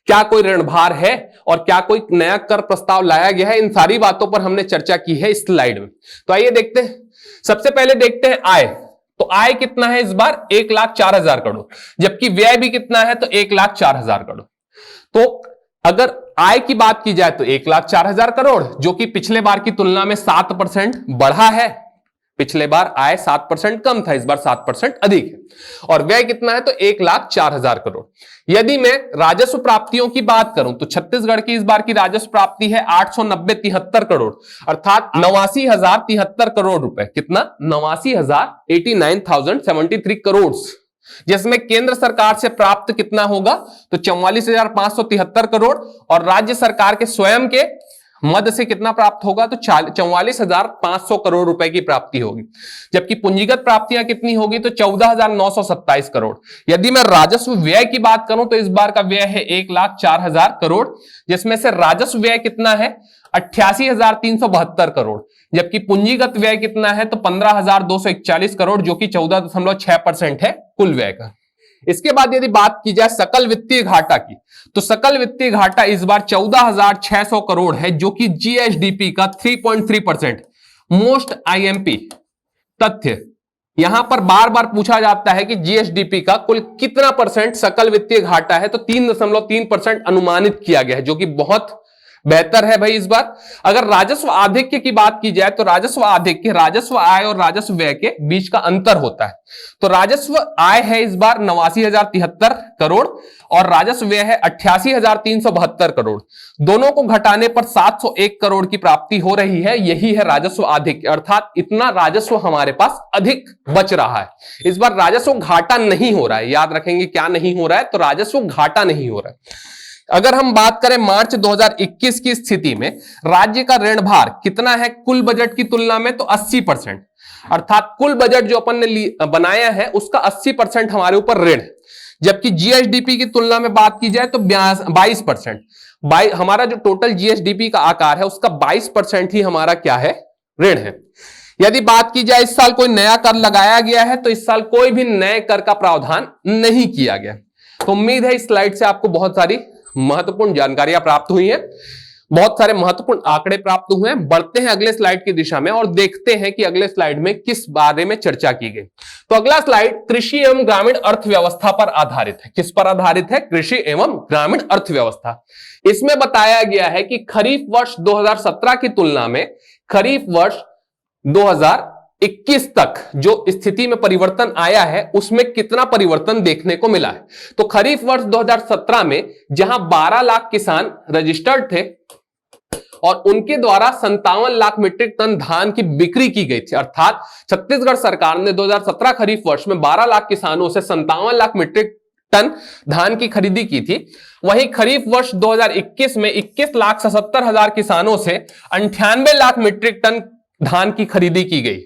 क्या कोई ऋण भार है और क्या कोई नया कर प्रस्ताव लाया गया है। इन सारी बातों पर हमने चर्चा की है इस स्लाइड में। तो आइए देखते हैं। सबसे पहले देखते हैं आय। तो आय कितना है इस बार? 1,04,000 करोड़, जबकि व्यय भी कितना है? तो 1,04,000 करोड़। तो अगर आय की बात की जाए तो 1,04,000 करोड़, जो कि पिछले बार की तुलना में 7% बढ़ा है। पिछले बार आय 7% कम था, इस बार 7% अधिक है। और व्यय कितना है? तो 1,04,000 करोड़। यदि मैं राजस्व प्राप्तियों की बात करूं तो छत्तीसगढ़ की इस बार की राजस्व प्राप्ति है 890,73 करोड़, अर्थात 89,073 करोड़ रुपए। कितना? 89,073 करोड़, जिसमें केंद्र सरकार से प्राप्त कितना होगा? तो 44,573 करोड़, और राज्य सरकार के स्वयं के मद से कितना प्राप्त होगा? तो 44,500 करोड़ रुपए की प्राप्ति होगी। जबकि पूंजीगत प्राप्तियां कितनी होगी? तो 14,927 करोड़। यदि मैं राजस्व व्यय की बात करूं तो इस बार का व्यय है 1,04,000 करोड़, जिसमें से राजस्व व्यय कितना है? 88,372 करोड़। जबकि पूंजीगत व्यय कितना है? तो 15,241 करोड़, जो कि 14.6% है कुल व्यय का। इसके बाद यदि बात की जाए सकल वित्तीय घाटा की, तो सकल वित्तीय घाटा इस बार 14,600 करोड़ है, जो कि जीएसडीपी का 3.3%। मोस्ट आईएमपी तथ्य यहां पर बार बार पूछा जाता है कि जीएसडीपी का कुल कितना परसेंट सकल वित्तीय घाटा है, तो 3.3% अनुमानित किया गया है, जो कि बहुत बेहतर है भाई। इस बार अगर राजस्व आधिक्य की बात की जाए तो राजस्व आधिक्य राजस्व आय और राजस्व व्यय के बीच का अंतर होता है। तो राजस्व आय है इस बार 89,073 करोड़ और राजस्व व्यय है 88,372 करोड़। दोनों को घटाने पर 701 करोड़ की प्राप्ति हो रही है। यही है राजस्व आधिक्य, अर्थात इतना राजस्व हमारे पास अधिक बच रहा है। इस बार राजस्व घाटा नहीं हो रहा है। याद रखेंगे क्या नहीं हो रहा है? तो राजस्व घाटा नहीं हो रहा है। अगर हम बात करें मार्च 2021 की स्थिति में राज्य का ऋण भार कितना है कुल बजट की तुलना में? तो 80%, अर्थात कुल बजट जो अपन ने बनाया है उसका 80% हमारे ऊपर ऋण है। जबकि जीएसडीपी की तुलना में बात की जाए तो 22%, हमारा जो टोटल जीएसडीपी का आकार है उसका 22% ही हमारा क्या है? ऋण है। यदि बात की जाए इस साल कोई नया कर लगाया गया है, तो इस साल कोई भी नए कर का प्रावधान नहीं किया गया। तो उम्मीद है इस स्लाइड से आपको बहुत सारी महत्वपूर्ण जानकारियां प्राप्त हुई हैं, बहुत सारे महत्वपूर्ण आंकड़े प्राप्त हुए हैं। बढ़ते हैं अगले स्लाइड की दिशा में और देखते हैं कि अगले स्लाइड में किस बारे में चर्चा की गई। तो अगला स्लाइड कृषि एवं ग्रामीण अर्थव्यवस्था पर आधारित है। किस पर आधारित है? कृषि एवं ग्रामीण अर्थव्यवस्था। इसमें बताया गया है कि खरीफ वर्ष 2017 की तुलना में खरीफ वर्ष 2021 तक जो स्थिति में परिवर्तन आया है उसमें कितना परिवर्तन देखने को मिला है। तो खरीफ वर्ष 2017 में जहां 12 लाख किसान रजिस्टर्ड थे और उनके द्वारा 57 लाख मीट्रिक टन धान की बिक्री की गई थी, अर्थात छत्तीसगढ़ सरकार ने 2017 खरीफ वर्ष में 12 लाख किसानों से 57 लाख मीट्रिक टन धान की खरीदी की थी। वहीं खरीफ वर्ष 2021 में 21,77,000 किसानों से 98 लाख मीट्रिक टन धान की खरीदी की गई,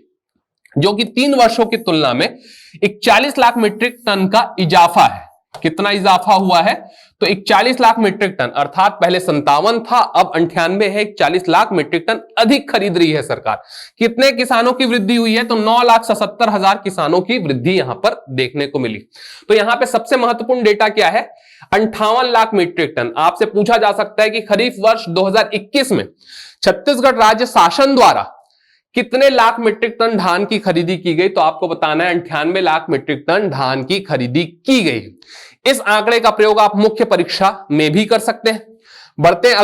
जो कि 3 वर्षों की तुलना में 41 लाख मीट्रिक टन का इजाफा है। कितना इजाफा हुआ है? तो 41 लाख मीट्रिक टन, अर्थात पहले 57 था, अब 98 है। 41 लाख मीट्रिक टन अधिक खरीद रही है सरकार। कितने किसानों की वृद्धि हुई है? तो 9,77,000 किसानों की वृद्धि यहां पर देखने को मिली। तो यहां पे सबसे महत्वपूर्ण डेटा क्या है? 58 लाख मीट्रिक टन। आपसे पूछा जा सकता है कि खरीफ वर्ष 2021 में छत्तीसगढ़ राज्य शासन द्वारा कितने लाख मीट्रिक टन धान की खरीदी की गई? तो आपको बताना है 98 लाख मीट्रिक टन धान की खरीदी की गई। इस आंकड़े का प्रयोग आप मुख्य परीक्षा में भी कर सकते हैं। बढ़ते हैं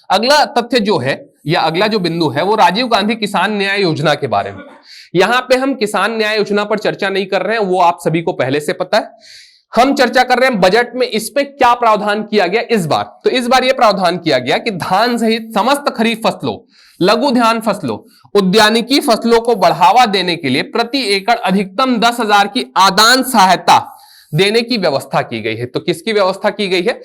अगला तथ्य जो है या अगला जो बिंदु है वो राजीव गांधी किसान न्याय योजना के बारे में। यहां पे हम किसान न्याय योजना पर चर्चा नहीं कर रहे हैं, वो आप सभी को पहले से पता है। हम चर्चा कर रहे हैं बजट में इस पे क्या प्रावधान किया गया इस बार। तो इस बार यह प्रावधान किया गया कि धान सहित समस्त खरीफ फसलों, लघु धान फसलों, उद्यानिकी फसलों को बढ़ावा देने के लिए प्रति एकड़ अधिकतम 10,000 की आदान सहायता देने की व्यवस्था की गई है। तो किसकी व्यवस्था की गई है?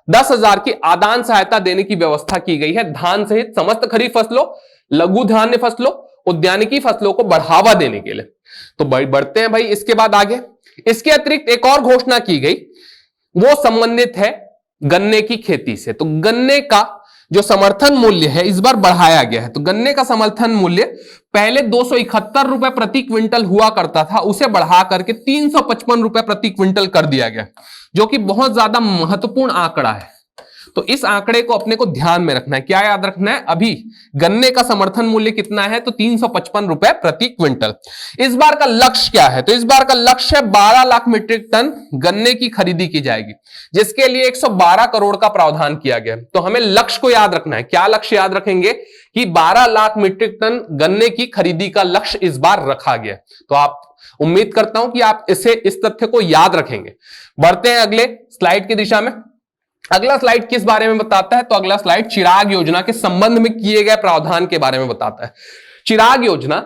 10,000 की आदान सहायता देने की व्यवस्था की गई है धान सहित समस्त खरीफ फसलों, लघु धान्य फसलों, उद्यानिकी फसलों को बढ़ावा देने के लिए। तो बढ़ते हैं भाई इसके बाद आगे। इसके अतिरिक्त एक और घोषणा की गई, वो संबंधित है गन्ने की खेती से। तो गन्ने का जो समर्थन मूल्य है इस बार बढ़ाया गया है। तो गन्ने का समर्थन मूल्य पहले 271 रुपए प्रति क्विंटल हुआ करता था, उसे बढ़ा करके 355 रुपए प्रति क्विंटल कर दिया गया, जो कि बहुत ज्यादा महत्वपूर्ण आंकड़ा है। तो इस आंकड़े को अपने को ध्यान में रखना है। क्या याद रखना है? अभी गन्ने का समर्थन मूल्य कितना है? तो 355 रुपए प्रति क्विंटल। इस बार का लक्ष्य क्या है? तो इस बार का लक्ष्य है 12 लाख मीट्रिक टन गन्ने की खरीदी की जाएगी, जिसके लिए 112 करोड़ का प्रावधान किया गया। तो हमें लक्ष्य को याद रखना है। क्या लक्ष्य याद रखेंगे? कि 12 लाख मीट्रिक टन गन्ने की खरीदी का लक्ष्य इस बार रखा गया। तो आप उम्मीद करता हूं कि आप इस तथ्य को याद रखेंगे। बढ़ते हैं अगले स्लाइड की दिशा में। अगला स्लाइड किस बारे में बताता है? तो अगला स्लाइड चिराग योजना के संबंध में किए गए प्रावधान के बारे में बताता है। चिराग योजना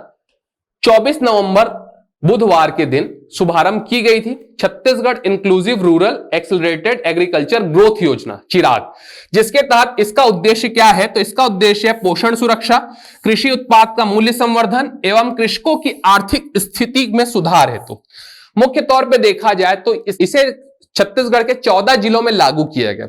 24 नवंबर बुधवार के दिन शुभारंभ की गई थी। Chhattisgarh inclusive rural accelerated agriculture growth योजना चिराग, जिसके तहत इसका उद्देश्य क्या है? तो इसका उद्देश्य है पोषण सुरक्षा, कृषि उत्पाद का मूल्य संवर्धन एवं कृषकों की आर्थिक स्थिति में सुधार हेतु। मुख्य तौर पे देखा जाए तो इसे छत्तीसगढ़ के 14 जिलों में लागू किया गया,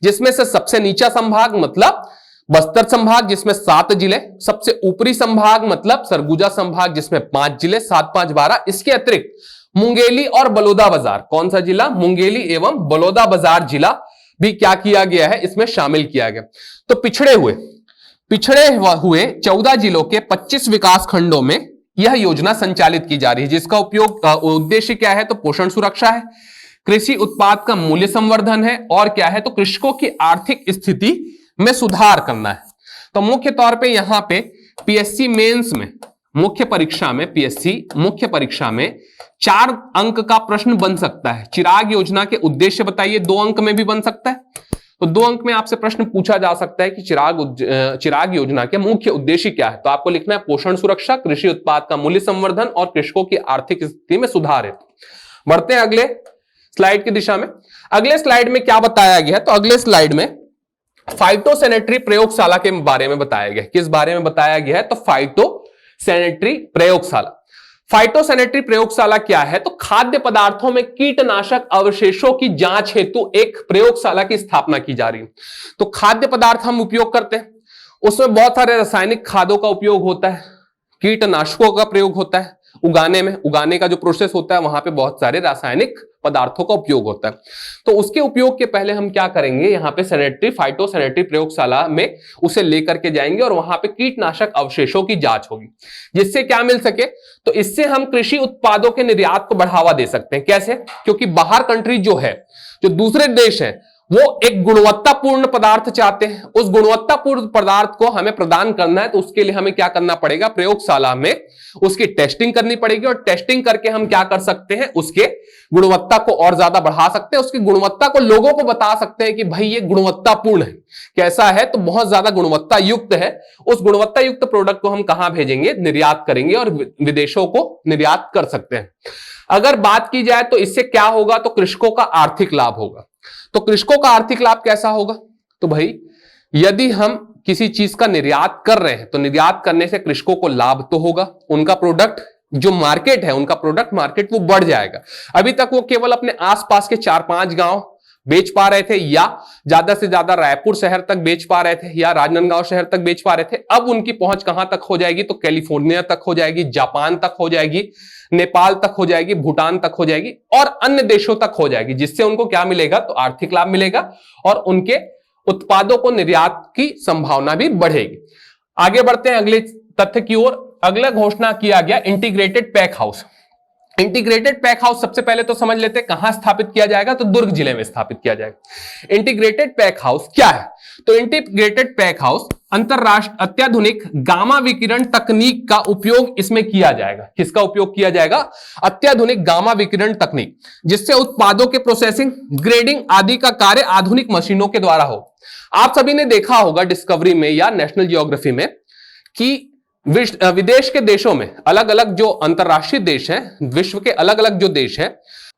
जिसमें से सबसे नीचा संभाग मतलब बस्तर संभाग जिसमें 7 जिले, सबसे ऊपरी संभाग मतलब सरगुजा संभाग जिसमें 5 जिले, 7 5 12। इसके अतिरिक्त मुंगेली और बलौदाबाजार, कौन सा जिला? मुंगेली एवं बलौदाबाजार जिला भी क्या किया गया है? इसमें शामिल किया गया। तो पिछड़े हुए 14 जिलों के 25 विकास खंडों में यह योजना संचालित की जा रही है, जिसका उपयोग उद्देश्य क्या है? तो पोषण सुरक्षा है, कृषि उत्पाद का मूल्य संवर्धन है और क्या है? तो कृषकों की आर्थिक स्थिति में सुधार करना है। तो मुख्य तौर पे यहां पे पीएससी मेंस में मुख्य परीक्षा में 4 अंक का प्रश्न बन सकता है। चिराग योजना के उद्देश्य बताइए। 2 अंक में भी बन सकता है। तो 2 अंक में आपसे प्रश्न पूछा जा सकता है कि चिराग योजना के मुख्य उद्देश्य क्या है? तो आपको लिखना है पोषण सुरक्षा, कृषि उत्पाद का मूल्य संवर्धन और कृषकों की आर्थिक स्थिति में सुधार है। बढ़ते हैं अगले स्लाइड की दिशा में। अगले स्लाइड में क्या बताया गया है? तो अगले स्लाइड में फाइटोसैनिटरी प्रयोगशाला के बारे में बताया गया है। किस बारे में बताया गया है? तो फाइटोसैनिटरी प्रयोगशाला। फाइटोसैनिटरी प्रयोगशाला क्या है? तो खाद्य पदार्थों में कीटनाशक अवशेषों की जांच हेतु एक प्रयोगशाला की स्थापना की जा रही है। तो खाद्य पदार्थ हम उपयोग करते हैं, उसमें बहुत सारे रासायनिक खादों का उपयोग होता है, कीटनाशकों का प्रयोग होता है, उगाने का जो प्रोसेस होता है वहां पे बहुत सारे रासायनिक पदार्थों का उपयोग होता है। तो उसके उपयोग के पहले हम क्या करेंगे? यहाँ पे फाइटोसैनिटरी प्रयोगशाला में उसे लेकर के जाएंगे और वहां पे कीटनाशक अवशेषों की जांच होगी, जिससे क्या मिल सके? तो इससे हम कृषि उत्पादों के निर्यात को बढ़ावा दे सकते हैं। कैसे? क्योंकि बाहर कंट्री जो दूसरे देश है वो एक गुणवत्तापूर्ण पदार्थ चाहते हैं। उस गुणवत्तापूर्ण पदार्थ को हमें प्रदान करना है, तो उसके लिए हमें क्या करना पड़ेगा? प्रयोगशाला में उसकी टेस्टिंग करनी पड़ेगी और टेस्टिंग करके हम क्या कर सकते हैं? उसके गुणवत्ता को और ज्यादा बढ़ा सकते हैं, उसकी गुणवत्ता को लोगों को बता सकते हैं कि भाई ये गुणवत्तापूर्ण है। कैसा है? तो बहुत ज्यादा गुणवत्ता युक्त है। उस गुणवत्ता युक्त प्रोडक्ट को हम कहां भेजेंगे? निर्यात करेंगे और विदेशों को निर्यात कर सकते हैं। अगर बात की जाए तो इससे क्या होगा? तो कृषकों का आर्थिक लाभ होगा। तो कृषकों का आर्थिक लाभ कैसा होगा? तो भाई यदि हम किसी चीज का निर्यात कर रहे हैं तो निर्यात करने से कृषकों को लाभ तो होगा, उनका प्रोडक्ट जो मार्केट है, उनका प्रोडक्ट मार्केट वो बढ़ जाएगा। अभी तक वो केवल अपने आसपास के 4-5 गांव बेच पा रहे थे या ज्यादा से ज्यादा रायपुर शहर तक बेच पा रहे थे या राजनांदगांव शहर तक बेच पा रहे थे। अब उनकी पहुंच कहां तक हो जाएगी? तो कैलिफोर्निया तक हो जाएगी, जापान तक हो जाएगी, नेपाल तक हो जाएगी, भूटान तक हो जाएगी और अन्य देशों तक हो जाएगी, जिससे उनको क्या मिलेगा? तो आर्थिक लाभ मिलेगा और उनके उत्पादों को निर्यात की संभावना भी बढ़ेगी। आगे बढ़ते हैं अगले तथ्य की ओर। अगला घोषणा किया गया integrated pack house. Integrated pack house सबसे पहले तो समझ लेते हैं कहां स्थापित किया जाएगा? तो दुर्ग जिले में स्थापित किया जाएगा। इंटीग्रेटेड पैक हाउस क्या है? तो इंटीग्रेटेड पैक हाउस अंतरराष्ट्रीय अत्याधुनिक गामा विकिरण तकनीक का उपयोग इसमें किया जाएगा। किसका उपयोग किया जाएगा? अत्याधुनिक गामा विकिरण तकनीक, जिससे उत्पादों के प्रोसेसिंग, ग्रेडिंग आदि का कार्य आधुनिक मशीनों के द्वारा हो। आप सभी ने देखा होगा डिस्कवरी में या नेशनल जियोग्राफी में कि विदेश के देशों में अलग अलग जो अंतरराष्ट्रीय देश हैं, विश्व के अलग अलग जो देश हैं,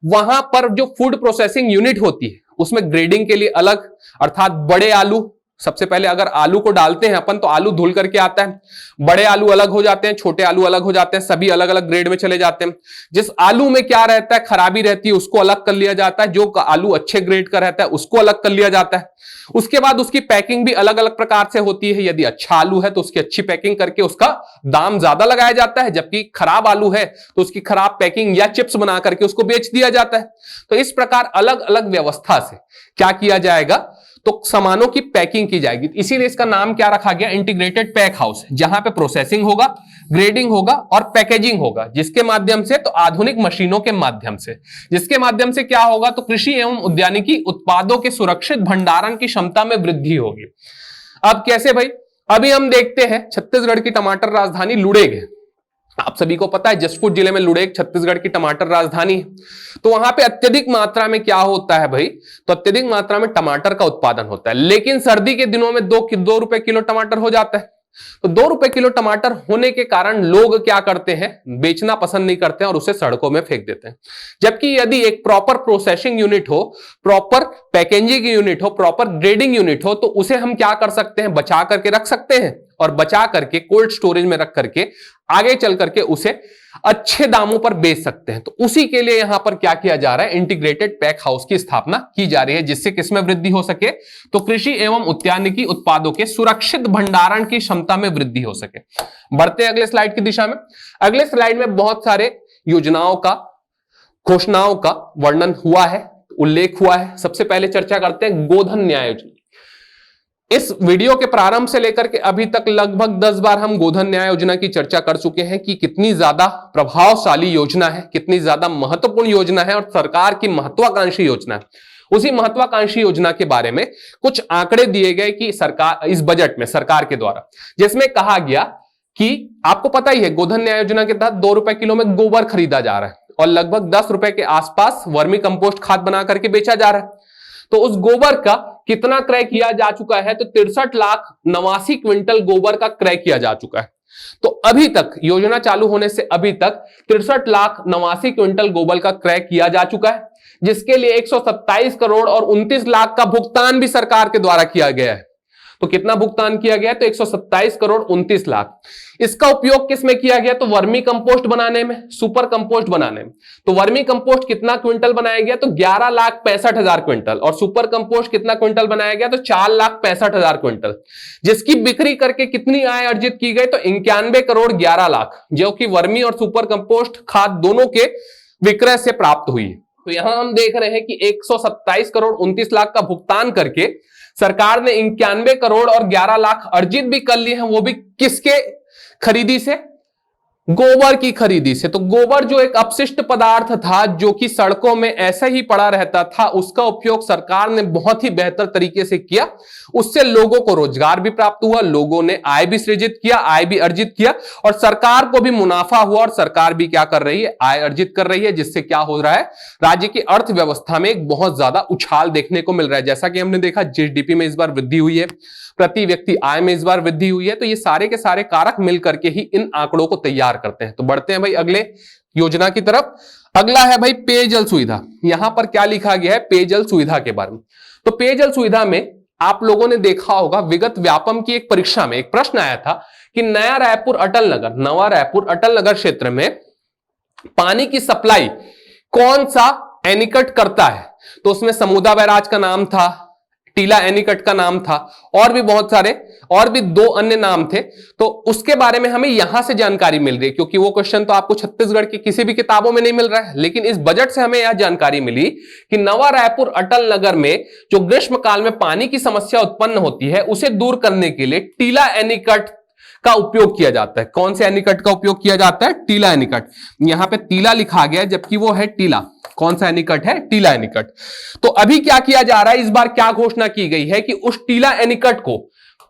वहां पर जो फूड प्रोसेसिंग यूनिट होती है उसमें ग्रेडिंग के लिए अलग, अर्थात बड़े आलू, सबसे पहले अगर आलू को डालते हैं अपन तो आलू धुल करके आता है, बड़े आलू अलग हो जाते हैं, छोटे आलू अलग हो जाते हैं, सभी अलग अलग ग्रेड में चले जाते हैं। जिस आलू में क्या रहता है, खराबी रहती है, उसको अलग कर लिया जाता है, जो आलू अच्छे ग्रेड का रहता है उसको अलग कर लिया जाता है। उसके बाद उसकी पैकिंग भी अलग अलग प्रकार से होती है। यदि अच्छा आलू है तो उसकी अच्छी पैकिंग करके उसका दाम ज्यादा लगाया जाता है, जबकि खराब आलू है तो उसकी खराब पैकिंग या चिप्स बना करके उसको बेच दिया जाता है। तो इस प्रकार अलग अलग व्यवस्था से क्या किया जाएगा? तो सामानों की पैकिंग की जाएगी, इसीलिए इसका नाम क्या रखा गया, इंटीग्रेटेड पैक हाउस, जहां पे प्रोसेसिंग होगा, ग्रेडिंग होगा और पैकेजिंग होगा, जिसके माध्यम से, तो आधुनिक मशीनों के माध्यम से, जिसके माध्यम से क्या होगा, तो कृषि एवं उद्यानिकी उत्पादों के सुरक्षित भंडारण की क्षमता में वृद्धि होगी। अब कैसे भाई, अभी हम देखते हैं छत्तीसगढ़ की टमाटर राजधानी लुड़ेग है, आप सभी को पता है जसपुर जिले में लुड़ेग छत्तीसगढ़ की टमाटर राजधानी है। तो वहां पे अत्यधिक मात्रा में क्या होता है भाई, तो अत्यधिक मात्रा में टमाटर का उत्पादन होता है, लेकिन सर्दी के दिनों में 2 रुपए किलो टमाटर हो जाता है। तो 2 रुपए किलो टमाटर होने के कारण लोग क्या करते हैं, बेचना पसंद नहीं करते हैं और उसे सड़कों में फेंक देते हैं। जबकि यदि एक प्रॉपर प्रोसेसिंग यूनिट हो, प्रॉपर पैकेजिंग यूनिट हो, प्रॉपर ग्रेडिंग यूनिट हो, तो उसे हम क्या कर सकते हैं, बचा करके रख सकते हैं और बचा करके कोल्ड स्टोरेज में रख करके आगे चल करके उसे अच्छे दामों पर बेच सकते हैं। तो उसी के लिए यहां पर क्या किया जा रहा है, इंटीग्रेटेड पैक हाउस की स्थापना की जा रही है, जिससे किसमें वृद्धि हो सके, तो कृषि एवं उद्यानिकी उत्पादों के सुरक्षित भंडारण की क्षमता में वृद्धि हो सके। बढ़ते हैं अगले स्लाइड की दिशा में। अगले स्लाइड में बहुत सारे योजनाओं का, घोषणाओं का वर्णन हुआ है, उल्लेख हुआ है। सबसे पहले चर्चा करते हैं गोधन न्याय योजना। इस वीडियो के प्रारंभ से लेकर के अभी तक लगभग 10 बार हम गोधन न्याय योजना की चर्चा कर चुके हैं कि कितनी ज्यादा प्रभावशाली योजना है, कितनी ज्यादा महत्वपूर्ण योजना है और सरकार की महत्वाकांक्षी योजना है। उसी महत्वाकांक्षी योजना के बारे में कुछ आंकड़े दिए गए कि सरकार, इस बजट में सरकार के द्वारा, जिसमें कहा गया कि आपको पता ही है गोधन न्याय योजना के तहत 2 रुपए किलो में गोबर खरीदा जा रहा है और लगभग 10 रुपए के आसपास वर्मी कंपोस्ट खाद बना करके बेचा जा रहा है। तो उस गोबर का कितना क्रय किया जा चुका है, तो 63,89,000 क्विंटल गोबर का क्रय किया जा चुका है। तो अभी तक योजना चालू होने से अभी तक 63,89,000 क्विंटल गोबर का क्रय किया जा चुका है, जिसके लिए 127 करोड़ और 29 लाख का भुगतान भी सरकार के द्वारा किया गया है। तो कितना भुगतान किया गया, तो 127 करोड़ 29 लाख। इसका उपयोग किसमें किया गया, तो वर्मी कंपोस्ट बनाने में, सुपर कंपोस्ट बनाने में। तो वर्मी कंपोस्ट कितना क्विंटल बनाया गया, तो 11,65,000 क्विंटल और सुपर कंपोस्ट कितना क्विंटल बनाया गया, तो 4,65,000 क्विंटल, जिसकी बिक्री करके कितनी आय अर्जित की गई, तो 91 करोड़ 11 लाख, जो कि वर्मी और सुपर कंपोस्ट खाद दोनों के विक्रय से प्राप्त हुई। तो यहां हम देख रहे हैं कि 127 करोड़ 29 लाख का भुगतान करके सरकार ने 91 करोड़ और 11 लाख अर्जित भी कर लिए हैं, वो भी किसके खरीदी से, गोबर की खरीदी से। तो गोबर जो एक अपशिष्ट पदार्थ था, जो कि सड़कों में ऐसा ही पड़ा रहता था, उसका उपयोग सरकार ने बहुत ही बेहतर तरीके से किया। उससे लोगों को रोजगार भी प्राप्त हुआ, लोगों ने आय भी सृजित किया, आय भी अर्जित किया और सरकार को भी मुनाफा हुआ और सरकार भी क्या कर रही है, आय अर्जित कर रही है, जिससे क्या हो रहा है, राज्य की अर्थव्यवस्था में एक बहुत ज्यादा उछाल देखने को मिल रहा है। जैसा कि हमने देखा जीडीपी में इस बार वृद्धि हुई है, प्रति व्यक्ति आय में इस बार वृद्धि हुई है। तो ये सारे के सारे कारक मिलकर के ही इन आंकड़ों को तैयार करते हैं। तो बढ़ते हैं भाई अगले योजना की तरफ। अगला है भाई पेयजल सुविधा। यहां पर क्या लिखा गया है, पेयजल सुविधा के बारे में। तो पेयजल सुविधा में आप लोगों ने देखा होगा, विगत व्यापम की एक परीक्षा में एक प्रश्न आया था कि नवा रायपुर अटल नगर क्षेत्र में पानी की सप्लाई कौन सा एनीकट करता है। तो उसमें समूदा बैराज का नाम था, टीला एनीकट का नाम था और भी बहुत सारे और भी 2 अन्य नाम थे। तो उसके बारे में हमें यहां से जानकारी मिल रही है, क्योंकि वो क्वेश्चन तो आपको छत्तीसगढ़ की किसी भी किताबों में नहीं मिल रहा है, लेकिन इस बजट से हमें यह जानकारी मिली कि नवा रायपुर अटल नगर में जो ग्रीष्म काल में पानी की समस्या उत्पन्न होती है, उसे दूर करने के लिए टीला एनीकट का उपयोग किया जाता है। कौन से एनीकट का उपयोग किया जाता है, टीला एनीकट। यहां पे टीला लिखा गया जबकि वो है टीला। कौन सा एनीकट है, टीला एनीकट। तो अभी क्या किया जा रहा है, इस बार क्या घोषणा की गई है कि उस टीला एनीकट को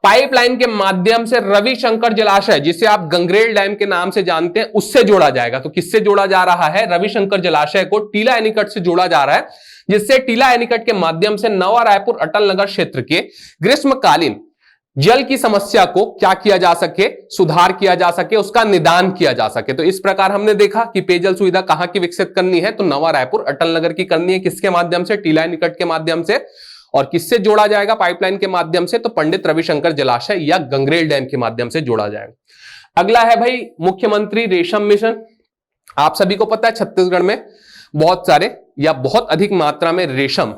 पाइपलाइन के माध्यम से रविशंकर जलाशय, जिसे आप गंगरेल डैम के नाम से जानते हैं, उससे जोड़ा जाएगा। तो किससे जोड़ा जा रहा है, रविशंकर जलाशय को टीला एनीकट से जोड़ा जा रहा है, जिससे टीला एनीकट के माध्यम से नवा रायपुर अटल नगर क्षेत्र के ग्रीष्मकालीन जल की समस्या को क्या किया जा सके, सुधार किया जा सके, उसका निदान किया जा सके। तो इस प्रकार हमने देखा कि पेयजल सुविधा कहां की विकसित करनी है, तो नवा रायपुर अटल नगर की करनी है। किसके माध्यम से, टीला एनीकट के माध्यम से। और किससे जोड़ा जाएगा पाइपलाइन के माध्यम से, तो पंडित रविशंकर जलाशय या गंगरेल डैम के माध्यम से जोड़ा जाएगा। अगला है भाई मुख्यमंत्री रेशम मिशन। आप सभी को पता है छत्तीसगढ़ में बहुत सारे या बहुत अधिक मात्रा में रेशम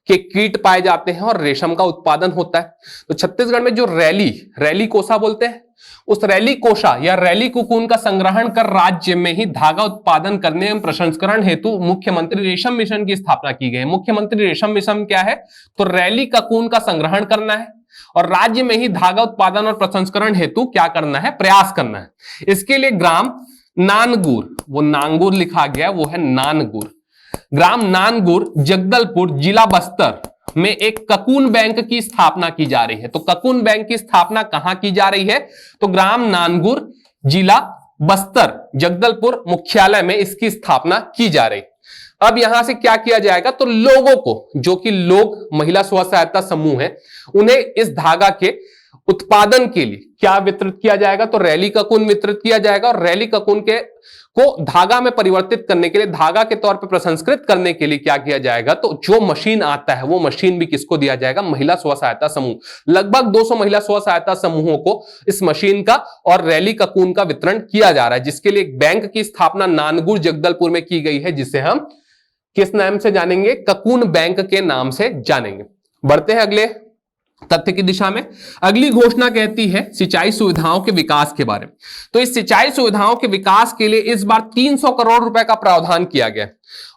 के कीट पाए जाते हैं और रेशम का उत्पादन होता है। तो छत्तीसगढ़ में जो रैली कोसा बोलते हैं, उस रैली कोशा या रैली कुकून का संग्रहण कर राज्य में ही धागा उत्पादन करने एवं प्रसंस्करण हेतु मुख्यमंत्री रेशम मिशन की स्थापना की गई है। मुख्यमंत्री रेशम मिशन क्या है? तो रैली ककून का संग्रहण करना है और राज्य में ही धागा उत्पादन और प्रसंस्करण हेतु क्या करना है? प्रयास करना है। इसके लिए ग्राम नानगुर, वो नांगुर लिखा गया, वो है नानगुर, ग्राम नानगुर जगदलपुर जिला बस्तर में एक ककून बैंक की स्थापना की जा रही है। तो ककून बैंक की स्थापना कहां की जा रही है? तो ग्राम नानगुर जिला बस्तर जगदलपुर मुख्यालय में इसकी स्थापना की जा रही है। अब यहां से क्या किया जाएगा? तो लोगों को, जो कि लोग महिला स्व सहायता समूह है, उन्हें इस धागा के उत्पादन के लिए क्या वितरित किया जाएगा? तो रैली ककून वितरित किया जाएगा और रैली ककून के को धागा में परिवर्तित करने के लिए, धागा के तौर पर प्रसंस्कृत करने के लिए क्या किया जाएगा? तो जो मशीन आता है वो मशीन भी किसको दिया जाएगा? महिला स्व सहायता समूह। लगभग 200 महिला स्व सहायता समूहों को इस मशीन का और रैली ककून का वितरण किया जा रहा है, जिसके लिए एक बैंक की स्थापना नानगुर जगदलपुर में की गई है, जिसे हम किस नाम से जानेंगे? ककून बैंक के नाम से जानेंगे। बढ़ते हैं अगले तथ्य की दिशा में। अगली घोषणा कहती है सिंचाई सुविधाओं के विकास के बारे में। तो इस सिंचाई सुविधाओं के विकास के लिए इस बार 300 करोड़ रुपए का प्रावधान किया गया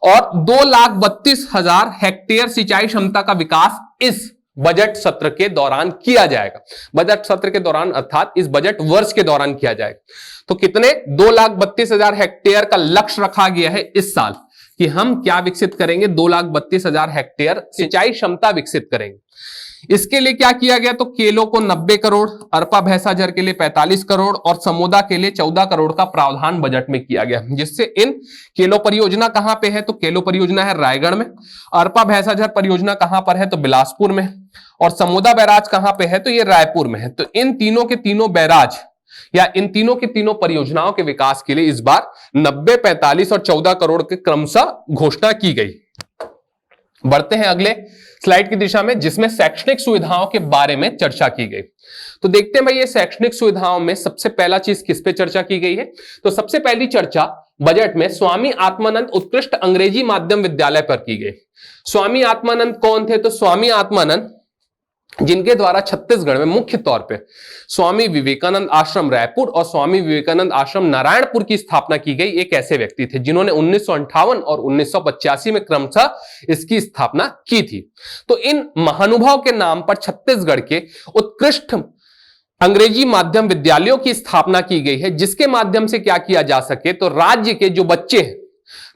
और 2,32,000 हेक्टेयर सिंचाई क्षमता का विकास इस बजट सत्र के दौरान किया जाएगा। बजट सत्र के दौरान अर्थात इस बजट वर्ष के दौरान किया जाएगा। तो कितने? 2,32,000 हेक्टेयर का लक्ष्य रखा गया है इस साल कि हम क्या विकसित करेंगे? 2,32,000 हेक्टेयर सिंचाई क्षमता विकसित करेंगे। इसके लिए क्या किया गया? तो केलों को 90 करोड़, अरपा भैंसाझर के लिए 45 करोड़ और समोदा के लिए 14 करोड़ का प्रावधान बजट में किया गया, जिससे इन केलो परियोजना कहां पे है? तो केलो परियोजना है रायगढ़ में, अरपा भैंसाझर परियोजना कहां पर है? तो बिलासपुर में, और समोदा बैराज कहां पे है? तो ये रायपुर में है। तो इन तीनों के तीनों बैराज या इन तीनों की तीनों परियोजनाओं के विकास के लिए इस बार 90, 45 और 14 करोड़ के क्रमशः घोषणा की गई। बढ़ते हैं अगले स्लाइड की दिशा में, जिसमें शैक्षणिक सुविधाओं के बारे में चर्चा की गई। तो देखते हैं भाई, ये शैक्षणिक सुविधाओं में सबसे पहला चीज किस पे चर्चा की गई है? तो सबसे पहली चर्चा बजट में स्वामी आत्मानंद उत्कृष्ट अंग्रेजी माध्यम विद्यालय पर की गई। स्वामी आत्मानंद कौन थे? तो स्वामी आत्मानंद जिनके द्वारा छत्तीसगढ़ में मुख्य तौर पे स्वामी विवेकानंद आश्रम रायपुर और स्वामी विवेकानंद आश्रम नारायणपुर की स्थापना की गई, एक ऐसे व्यक्ति थे जिन्होंने 1958 और 1985 में क्रमशः इसकी स्थापना की थी। तो इन महानुभाव के नाम पर छत्तीसगढ़ के उत्कृष्ट अंग्रेजी माध्यम विद्यालयों की स्थापना की गई है, जिसके माध्यम से क्या किया जा सके? तो राज्य के जो बच्चे हैं,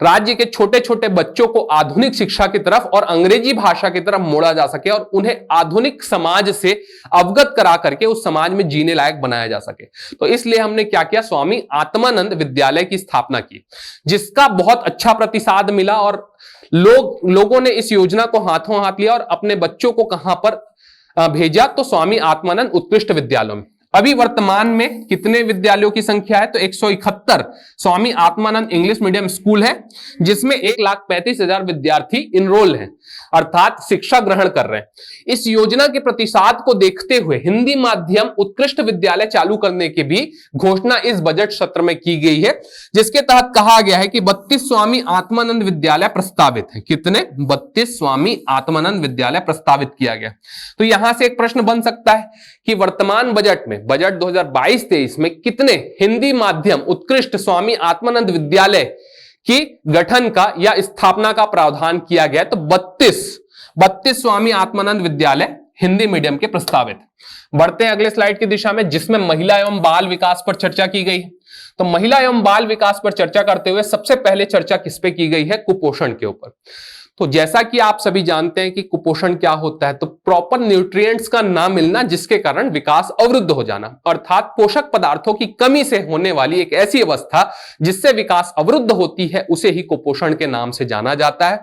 राज्य के छोटे छोटे बच्चों को आधुनिक शिक्षा की तरफ और अंग्रेजी भाषा की तरफ मोड़ा जा सके और उन्हें आधुनिक समाज से अवगत करा करके उस समाज में जीने लायक बनाया जा सके। तो इसलिए हमने क्या किया? स्वामी आत्मानंद विद्यालय की स्थापना की, जिसका बहुत अच्छा प्रतिसाद मिला और लोगों ने इस योजना को हाथों हाथ लिया और अपने बच्चों को कहां पर भेजा? तो स्वामी आत्मानंद उत्कृष्ट विद्यालयों में। अभी वर्तमान में कितने विद्यालयों की संख्या है? तो 171 Swami Atmanand English medium school है, जिसमें 1,35,000 विद्यार्थी इनरोल हैं, अर्थात शिक्षा ग्रहण कर रहे हैं। इस योजना के प्रतिसाद को देखते हुए हिंदी माध्यम उत्कृष्ट विद्यालय चालू करने की भी घोषणा इस बजट सत्र में की गई है, जिसके तहत कहा गया है कि 32 स्वामी आत्मानंद विद्यालय प्रस्तावित है। कितने? 32 स्वामी आत्मानंद विद्यालय प्रस्तावित किया गया। तो यहां से एक प्रश्न बन सकता है कि वर्तमान बजट में, बजट 2022-23 में कितने हिंदी माध्यम उत्कृष्ट स्वामी आत्मानंद विद्यालय की गठन का या स्थापना का प्रावधान किया गया? तो 32 स्वामी आत्मानंद विद्यालय हिंदी मीडियम के प्रस्तावित। बढ़ते हैं अगले स्लाइड की दिशा में, जिसमें महिला एवं बाल विकास पर चर्चा की गई। तो महिला एवं बाल विकास पर चर्चा करते हुए सबसे पहले चर्चा किस पे की गई है? कुपोषण के ऊपर। तो जैसा कि आप सभी जानते हैं कि कुपोषण क्या होता है, तो प्रॉपर न्यूट्रिएंट्स का ना मिलना, जिसके कारण विकास अवरुद्ध हो जाना, अर्थात पोषक पदार्थों की कमी से होने वाली एक ऐसी अवस्था जिससे विकास अवरुद्ध होती है, उसे ही कुपोषण के नाम से जाना जाता है।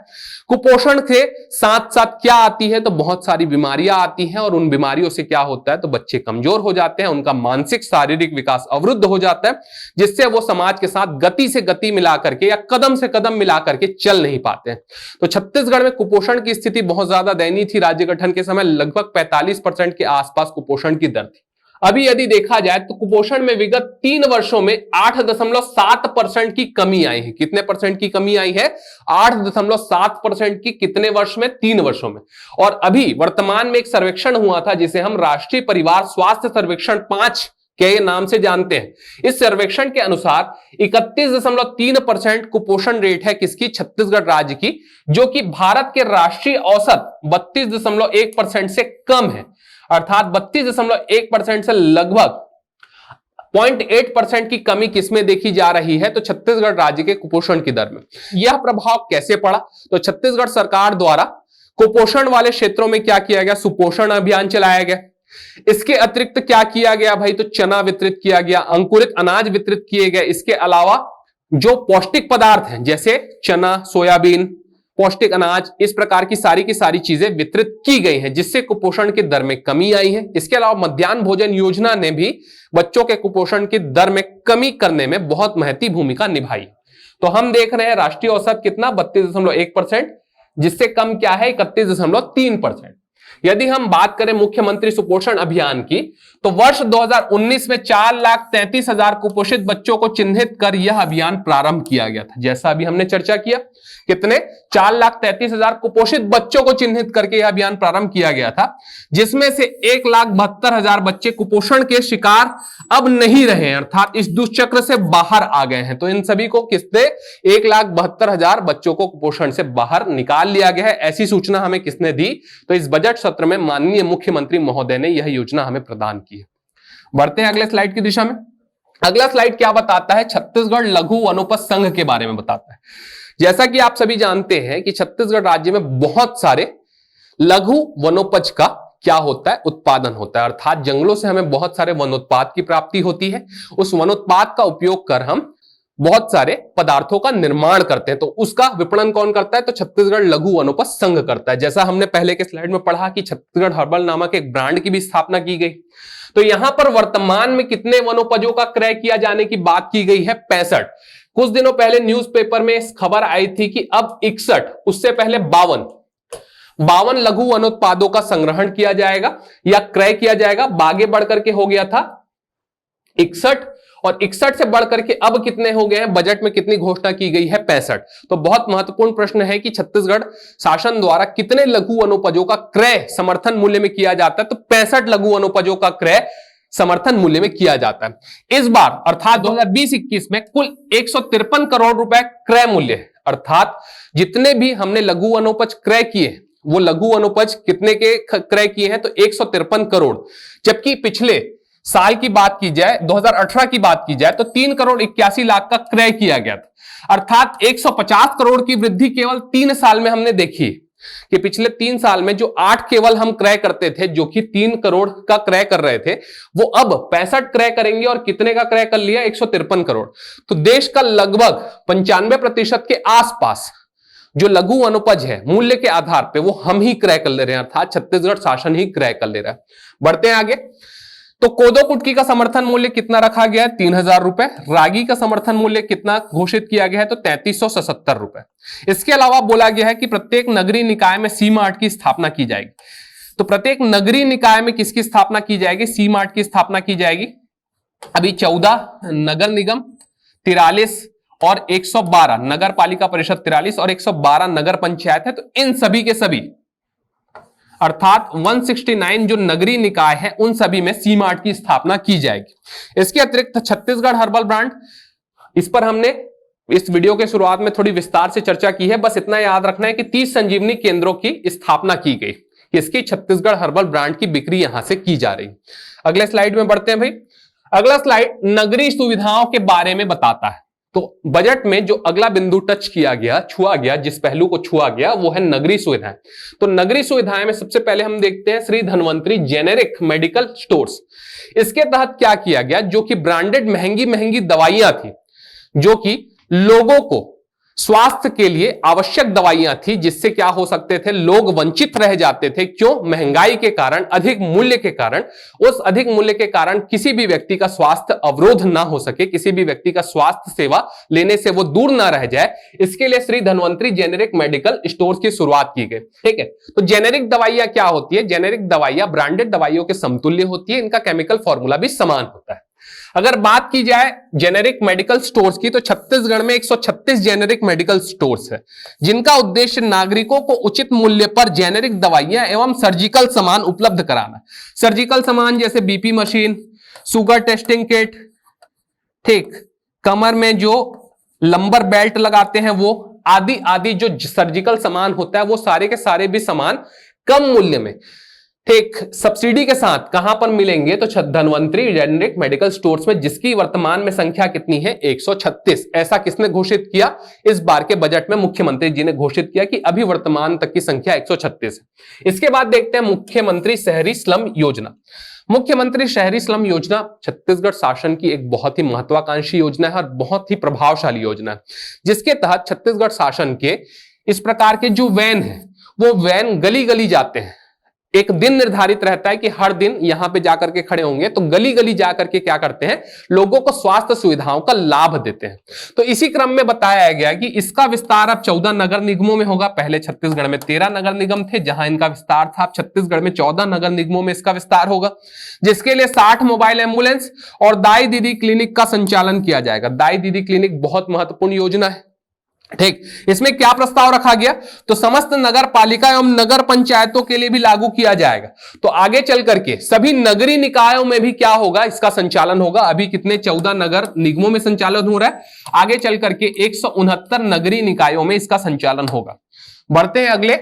कुपोषण के साथ साथ क्या आती है? तो बहुत सारी बीमारियां आती हैं और उन बीमारियों से क्या होता है? तो बच्चे कमजोर हो जाते हैं, उनका मानसिक शारीरिक विकास अवरुद्ध हो जाता है, जिससे वो समाज के साथ गति से गति मिला करके या कदम से कदम मिला करके चल नहीं पाते हैं। तो छत्तीसगढ़ में कुपोषण की स्थिति बहुत ज्यादा दयनीय थी। राज्य गठन के समय लगभग 45% के आसपास कुपोषण की दर थी। अभी यदि देखा जाए तो कुपोषण में विगत 3 वर्षों में 8.7% की कमी आई है। कितने परसेंट की कमी आई है? 8.7% की। कितने वर्ष में? 3 वर्षों में। और अभी वर्तमान में एक सर्वेक्षण हुआ था जिसे हम राष्ट्रीय परिवार स्वास्थ्य सर्वेक्षण 5 के नाम से जानते हैं। इस सर्वेक्षण के अनुसार 31.3% कुपोषण रेट है किसकी? छत्तीसगढ़ राज्य की, जो कि भारत के राष्ट्रीय औसत 32.1% से कम है। अर्थात 32.1% से लगभग 0.8% की कमी किसमें देखी जा रही है? तो छत्तीसगढ़ राज्य के कुपोषण की दर में। यह प्रभाव कैसे पड़ा? तो छत्तीसगढ़ सरकार द्वारा कुपोषण वाले क्षेत्रों में क्या किया गया? सुपोषण अभियान चलाया गया। इसके अतिरिक्त क्या किया गया भाई? तो चना वितरित किया गया, अंकुरित अनाज वितरित किए गए। इसके अलावा जो पौष्टिक पदार्थ हैं जैसे चना, सोयाबीन, पौष्टिक अनाज, इस प्रकार की सारी चीजें वितरित की गई हैं, जिससे कुपोषण की दर में कमी आई है। इसके अलावा मध्याह्न भोजन योजना ने भी बच्चों के कुपोषण की दर में कमी करने में बहुत महत्वपूर्ण भूमिका निभाई। तो हम देख रहे हैं राष्ट्रीय औसत कितना? 32.1%, जिससे कम क्या है? 31.3%। यदि हम बात करें मुख्यमंत्री सुपोषण अभियान की, तो वर्ष 2019 में 4,33,000 कुपोषित बच्चों को चिन्हित कर यह अभियान प्रारंभ किया गया था। जैसा अभी हमने चर्चा किया, कितने? 4,33,000 कुपोषित बच्चों को चिन्हित करके यह अभियान प्रारंभ किया गया था, जिसमें से 1,72,000 बच्चे कुपोषण के शिकार अब नहीं रहे, अर्थात इस दुष्चक्र से बाहर आ गए हैं। तो इन सभी को किसने? 1,72,000 बच्चों को कुपोषण से बाहर निकाल लिया गया है। ऐसी सूचना हमें किसने दी? तो इस बजट सत्र में माननीय मुख्यमंत्री महोदय ने यह योजना हमें प्रदान की है। बढ़ते हैं अगले स्लाइड की दिशा में। अगला स्लाइड क्या बताता है? छत्तीसगढ़ लघु वनोपज संघ के बारे में बताता है। जैसा कि आप सभी जानते हैं कि छत्तीसगढ़ राज्य में बहुत सारे लघु वनोपज का क्या होता है? उत्पादन होता है, अर्थात जंगलों से हमें बहुत सारे वनोत्पाद की प्राप्ति होती है। उस वनोत्पाद का उपयोग कर हम बहुत सारे पदार्थों का निर्माण करते हैं। तो उसका विपणन कौन करता है? तो छत्तीसगढ़ लघु वनोपज संघ करता है। जैसा हमने पहले के स्लाइड में पढ़ा कि छत्तीसगढ़ हर्बल नामक एक ब्रांड की भी स्थापना की गई। तो यहां पर वर्तमान में कितने वनोपजों का क्रय किया जाने की बात की गई है? 65। कुछ दिनों पहले न्यूज़पेपर में इस खबर आई थी कि अब 61, उससे पहले 52 लघु वनोत्पादों का संग्रहण किया जाएगा या क्रय किया जाएगा। आगे बढ़कर के हो गया था 61, और 61 से बढ़कर के अब कितने हो गए हैं? बजट में कितनी घोषणा की गई है? 65। तो बहुत महत्वपूर्ण प्रश्न है कि छत्तीसगढ़ शासन द्वारा कितने लघु वनोपजों का क्रय समर्थन मूल्य में किया जाता है? तो 65 लघु वनोपजों का क्रय समर्थन मूल्य में किया जाता है। इस बार अर्थात 2020-21 में कुल 153 करोड़ रुपए क्रय मूल्य है। अर्थात जितने भी हमने लघु वनोपज क्रय किए, वो लघु वनोपज कितने के क्रय किए हैं? तो 153 करोड़। जबकि पिछले साल की बात की जाए, 2018 की बात की जाए, तो 3,81,00,000 का क्रय किया गया था। अर्थात 150 करोड़ की वृद्धि केवल 3 साल में हमने देखी कि पिछले 3 साल में जो 8 केवल हम क्रय करते थे, जो कि 3 करोड़ का क्रय कर रहे थे, वो अब 65 क्रय करेंगे। और कितने का क्रय कर लिया? 153 करोड़। तो देश का लगभग 95% के आसपास जो लघु वनोपज है मूल्य के आधार पर वो हम ही क्रय कर ले रहे हैं, अर्थात छत्तीसगढ़ शासन ही क्रय कर ले रहा है। बढ़ते हैं आगे। तो कोदो कुटकी का समर्थन मूल्य कितना रखा गया है? 3,000 रुपए। रागी का समर्थन मूल्य कितना घोषित किया गया है? तो 3,377 रुपए। इसके अलावा बोला गया है कि प्रत्येक नगरीय निकाय में सी मार्ट की स्थापना की जाएगी। तो प्रत्येक नगरीय निकाय में किसकी स्थापना की जाएगी? सी मार्ट की स्थापना की जाएगी। अभी 14 नगर निगम, 43 और 112 नगर पालिका परिषद, 43 और 112 नगर पंचायत है। तो इन सभी के सभी अर्थात 169 जो नगरीय निकाय है, उन सभी में सी मार्ट की स्थापना की जाएगी। इसके अतिरिक्त छत्तीसगढ़ हर्बल ब्रांड, इस पर हमने इस वीडियो के शुरुआत में थोड़ी विस्तार से चर्चा की है। बस इतना याद रखना है कि 30 संजीवनी केंद्रों की स्थापना की गई, इसकी छत्तीसगढ़ हर्बल ब्रांड की बिक्री यहां से की जा रही। अगले स्लाइड में बढ़ते हैं भाई। अगला स्लाइड नगरीय सुविधाओं के बारे में बताता है। तो बजट में जो अगला बिंदु टच किया गया, छुआ गया, जिस पहलू को छुआ गया, वो है नगरीय सुविधाएं। तो नगरीय सुविधाएं में सबसे पहले हम देखते हैं Shri Dhanvantari generic medical stores. इसके तहत क्या किया गया? जो कि ब्रांडेड महंगी महंगी दवाइयां थी, जो कि लोगों को स्वास्थ्य के लिए आवश्यक दवाइयां थी, जिससे क्या हो सकते थे, लोग वंचित रह जाते थे। क्यों? महंगाई के कारण, अधिक मूल्य के कारण। उस अधिक मूल्य के कारण किसी भी व्यक्ति का स्वास्थ्य अवरोध ना हो सके, किसी भी व्यक्ति का स्वास्थ्य सेवा लेने से वो दूर ना रह जाए, इसके लिए Shri Dhanvantari generic medical stores की शुरुआत की गई। ठीक है, तो जेनेरिक दवाइयां क्या होती है? जेनेरिक दवाइयां ब्रांडेड दवाइयों के समतुल्य होती है, इनका केमिकल फॉर्मूला भी समान होता है। अगर बात की जाए जेनेरिक मेडिकल स्टोर्स की, तो छत्तीसगढ़ में 136 जेनेरिक मेडिकल स्टोर्स है, जिनका उद्देश्य नागरिकों को उचित मूल्य पर जेनेरिक दवाइयां एवं सर्जिकल सामान उपलब्ध कराना। सर्जिकल सामान जैसे BP machine, sugar testing kit, ठीक, कमर में जो लंबर बेल्ट लगाते हैं वो, आदि आदि जो सर्जिकल सामान होता है, वो सारे के सारे भी सामान कम मूल्य में, ठीक, सब्सिडी के साथ कहां पर मिलेंगे? तो धन्वंतरी जेनेरिक मेडिकल स्टोर्स में, जिसकी वर्तमान में संख्या कितनी है? 136। ऐसा किसने घोषित किया? इस बार के बजट में मुख्यमंत्री जी ने घोषित किया कि अभी वर्तमान तक की संख्या 136 है। इसके बाद देखते हैं मुख्यमंत्री शहरी स्लम योजना। मुख्यमंत्री शहरी स्लम योजना छत्तीसगढ़ शासन की एक बहुत ही महत्वाकांक्षी योजना है और बहुत ही प्रभावशाली योजना है, जिसके तहत छत्तीसगढ़ शासन के इस प्रकार के जो वैन है, वो वैन गली गली जाते हैं। एक दिन निर्धारित रहता है कि हर दिन यहां पे जाकर के खड़े होंगे, तो गली गली जाकर के क्या करते हैं? लोगों को स्वास्थ्य सुविधाओं का लाभ देते हैं। तो इसी क्रम में बताया गया कि इसका विस्तार अब 14 नगर निगमों में होगा। पहले छत्तीसगढ़ में 13 नगर निगम थे जहां इनका विस्तार था, अब छत्तीसगढ़ में 14 नगर निगमों में इसका विस्तार होगा, जिसके लिए 60 मोबाइल एम्बुलेंस और दाई दीदी क्लिनिक का संचालन किया जाएगा। दाई दीदी क्लिनिक बहुत महत्वपूर्ण योजना है। ठीक, इसमें क्या प्रस्ताव रखा गया? तो समस्त नगर पालिका एवं नगर पंचायतों के लिए भी लागू किया जाएगा। तो आगे चल करके सभी नगरीय निकायों में भी क्या होगा? इसका संचालन होगा। अभी कितने? 14 नगर निगमों में संचालन हो रहा है, आगे चल करके 169 नगरीय निकायों में इसका संचालन होगा। बढ़ते हैं अगले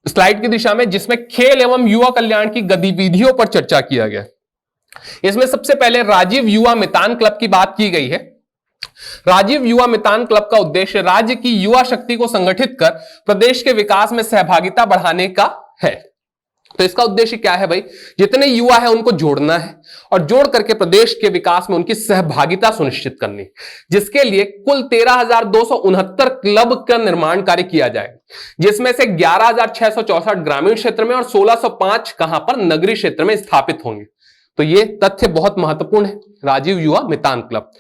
स्लाइड की दिशा में, जिसमें खेल एवं युवा कल्याण की गतिविधियों पर चर्चा किया गया। इसमें सबसे पहले राजीव युवा मितान क्लब की बात की गई है। राजीव युवा मितान क्लब का उद्देश्य राज्य की युवा शक्ति को संगठित कर प्रदेश के विकास में सहभागिता बढ़ाने का है। तो इसका उद्देश्य क्या है भाई? जितने युवा है उनको जोड़ना है और जोड़ करके प्रदेश के विकास में उनकी सहभागिता सुनिश्चित करनी, जिसके लिए कुल 13,269 क्लब का निर्माण कार्य किया जाएगा, जिसमें से 11,664 ग्रामीण क्षेत्र में और 1,605 कहां पर? नगरीय क्षेत्र में स्थापित होंगे। तो ये तथ्य बहुत महत्वपूर्ण है, राजीव युवा मितान क्लब।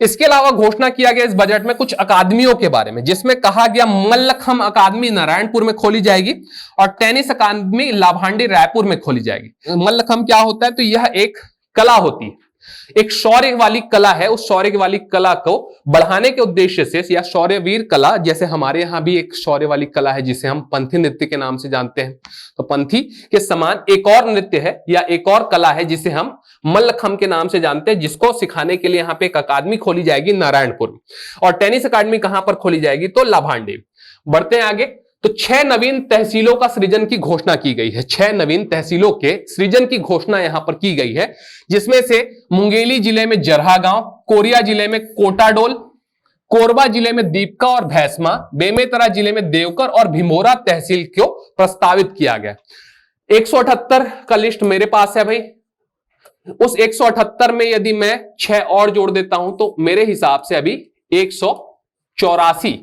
इसके अलावा घोषणा किया गया इस बजट में कुछ अकादमियों के बारे में, जिसमें कहा गया मल्लखंब अकादमी नारायणपुर में खोली जाएगी और टेनिस अकादमी लाभांडी रायपुर में खोली जाएगी। मल्लखंब क्या होता है? तो यह एक कला होती है, एक शौर्य वाली कला है। उस शौर्य वाली कला को बढ़ाने के उद्देश्य से, या शौर्यवीर कला, जैसे हमारे यहां भी एक शौर्य वाली कला है जिसे हम पंथी नृत्य के नाम से जानते हैं, तो पंथी के समान एक और नृत्य है या एक और कला है जिसे हम मल्लखंब के नाम से जानते हैं, जिसको सिखाने के लिए यहां पे एक अकादमी खोली जाएगी नारायणपुर में, और टेनिस अकादमी कहां पर खोली जाएगी? तो लाभांडी। बढ़ते हैं आगे, तो 6 नवीन तहसीलों का सृजन की घोषणा की गई है। 6 नवीन तहसीलों के सृजन की घोषणा यहां पर की गई है, जिसमें से मुंगेली जिले में जरहा गांव, कोरिया जिले में कोटाडोल, कोरबा जिले में दीपका और भैसमा, बेमेतरा जिले में देवकर और भिमोरा तहसील को प्रस्तावित किया गया। 178 का लिस्ट मेरे पास है भाई। उस 178 में यदि मैं 6 और जोड़ देता हूं तो मेरे हिसाब से अभी 184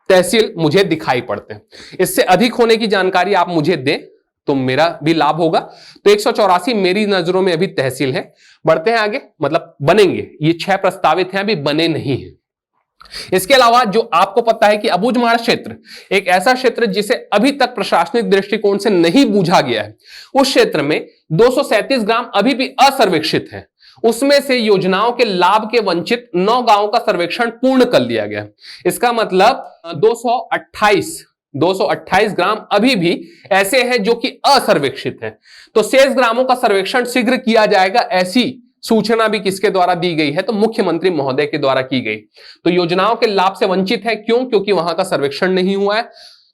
तहसील मुझे दिखाई पड़ते हैं। इससे अधिक होने की जानकारी आप मुझे दें तो मेरा भी लाभ होगा। तो 184 मेरी नजरों में अभी तहसील है। बढ़ते हैं आगे, मतलब बनेंगे, ये 6 प्रस्तावित हैं, अभी बने नहीं हैं। इसके अलावा जो आपको पता है कि अबूझमाड़ क्षेत्र एक ऐसा क्षेत्र जिसे अभी तक प्रशासनिक दृष्टिकोण से नहीं बूझा गया है, उस क्षेत्र में 237 ग्राम अभी भी असर्वेक्षित है। उसमें से योजनाओं के लाभ के वंचित 9 गांवों का सर्वेक्षण पूर्ण कर लिया गया। इसका मतलब 228 ग्राम अभी भी ऐसे हैं जो कि असर्वेक्षित हैं। तो शेष ग्रामों का सर्वेक्षण शीघ्र किया जाएगा, ऐसी सूचना भी किसके द्वारा दी गई है? तो मुख्यमंत्री महोदय के द्वारा की गई। तो योजनाओं के लाभ से वंचित है, क्यों? क्योंकि वहां का सर्वेक्षण नहीं हुआ है।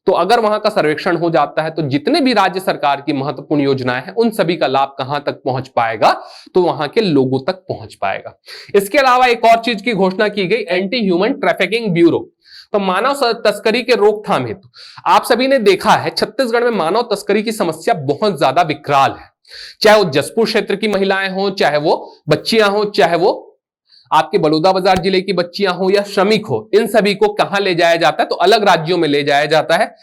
तो अगर वहां का सर्वेक्षण हो जाता है तो जितने भी राज्य सरकार की महत्वपूर्ण योजनाएं हैं उन सभी का लाभ कहां तक पहुंच पाएगा? तो वहां के लोगों तक पहुंच पाएगा। इसके अलावा एक और चीज की घोषणा की गई, एंटी ह्यूमन ट्रैफिकिंग ब्यूरो। तो मानव तस्करी के रोकथाम हेतु आप सभी ने देखा है छत्तीसगढ़ में मानव तस्करी की समस्या बहुत ज्यादा विकराल है। चाहे वो जसपुर क्षेत्र की महिलाएं हो, चाहे वो बच्चियां हो, चाहे वो आपके बलौदाबाजार जिले की बच्चियां हो या श्रमिक हो, इन सभी को कहां ले जाया जाता है? तो अलग राज्यों में ले जाया जाता है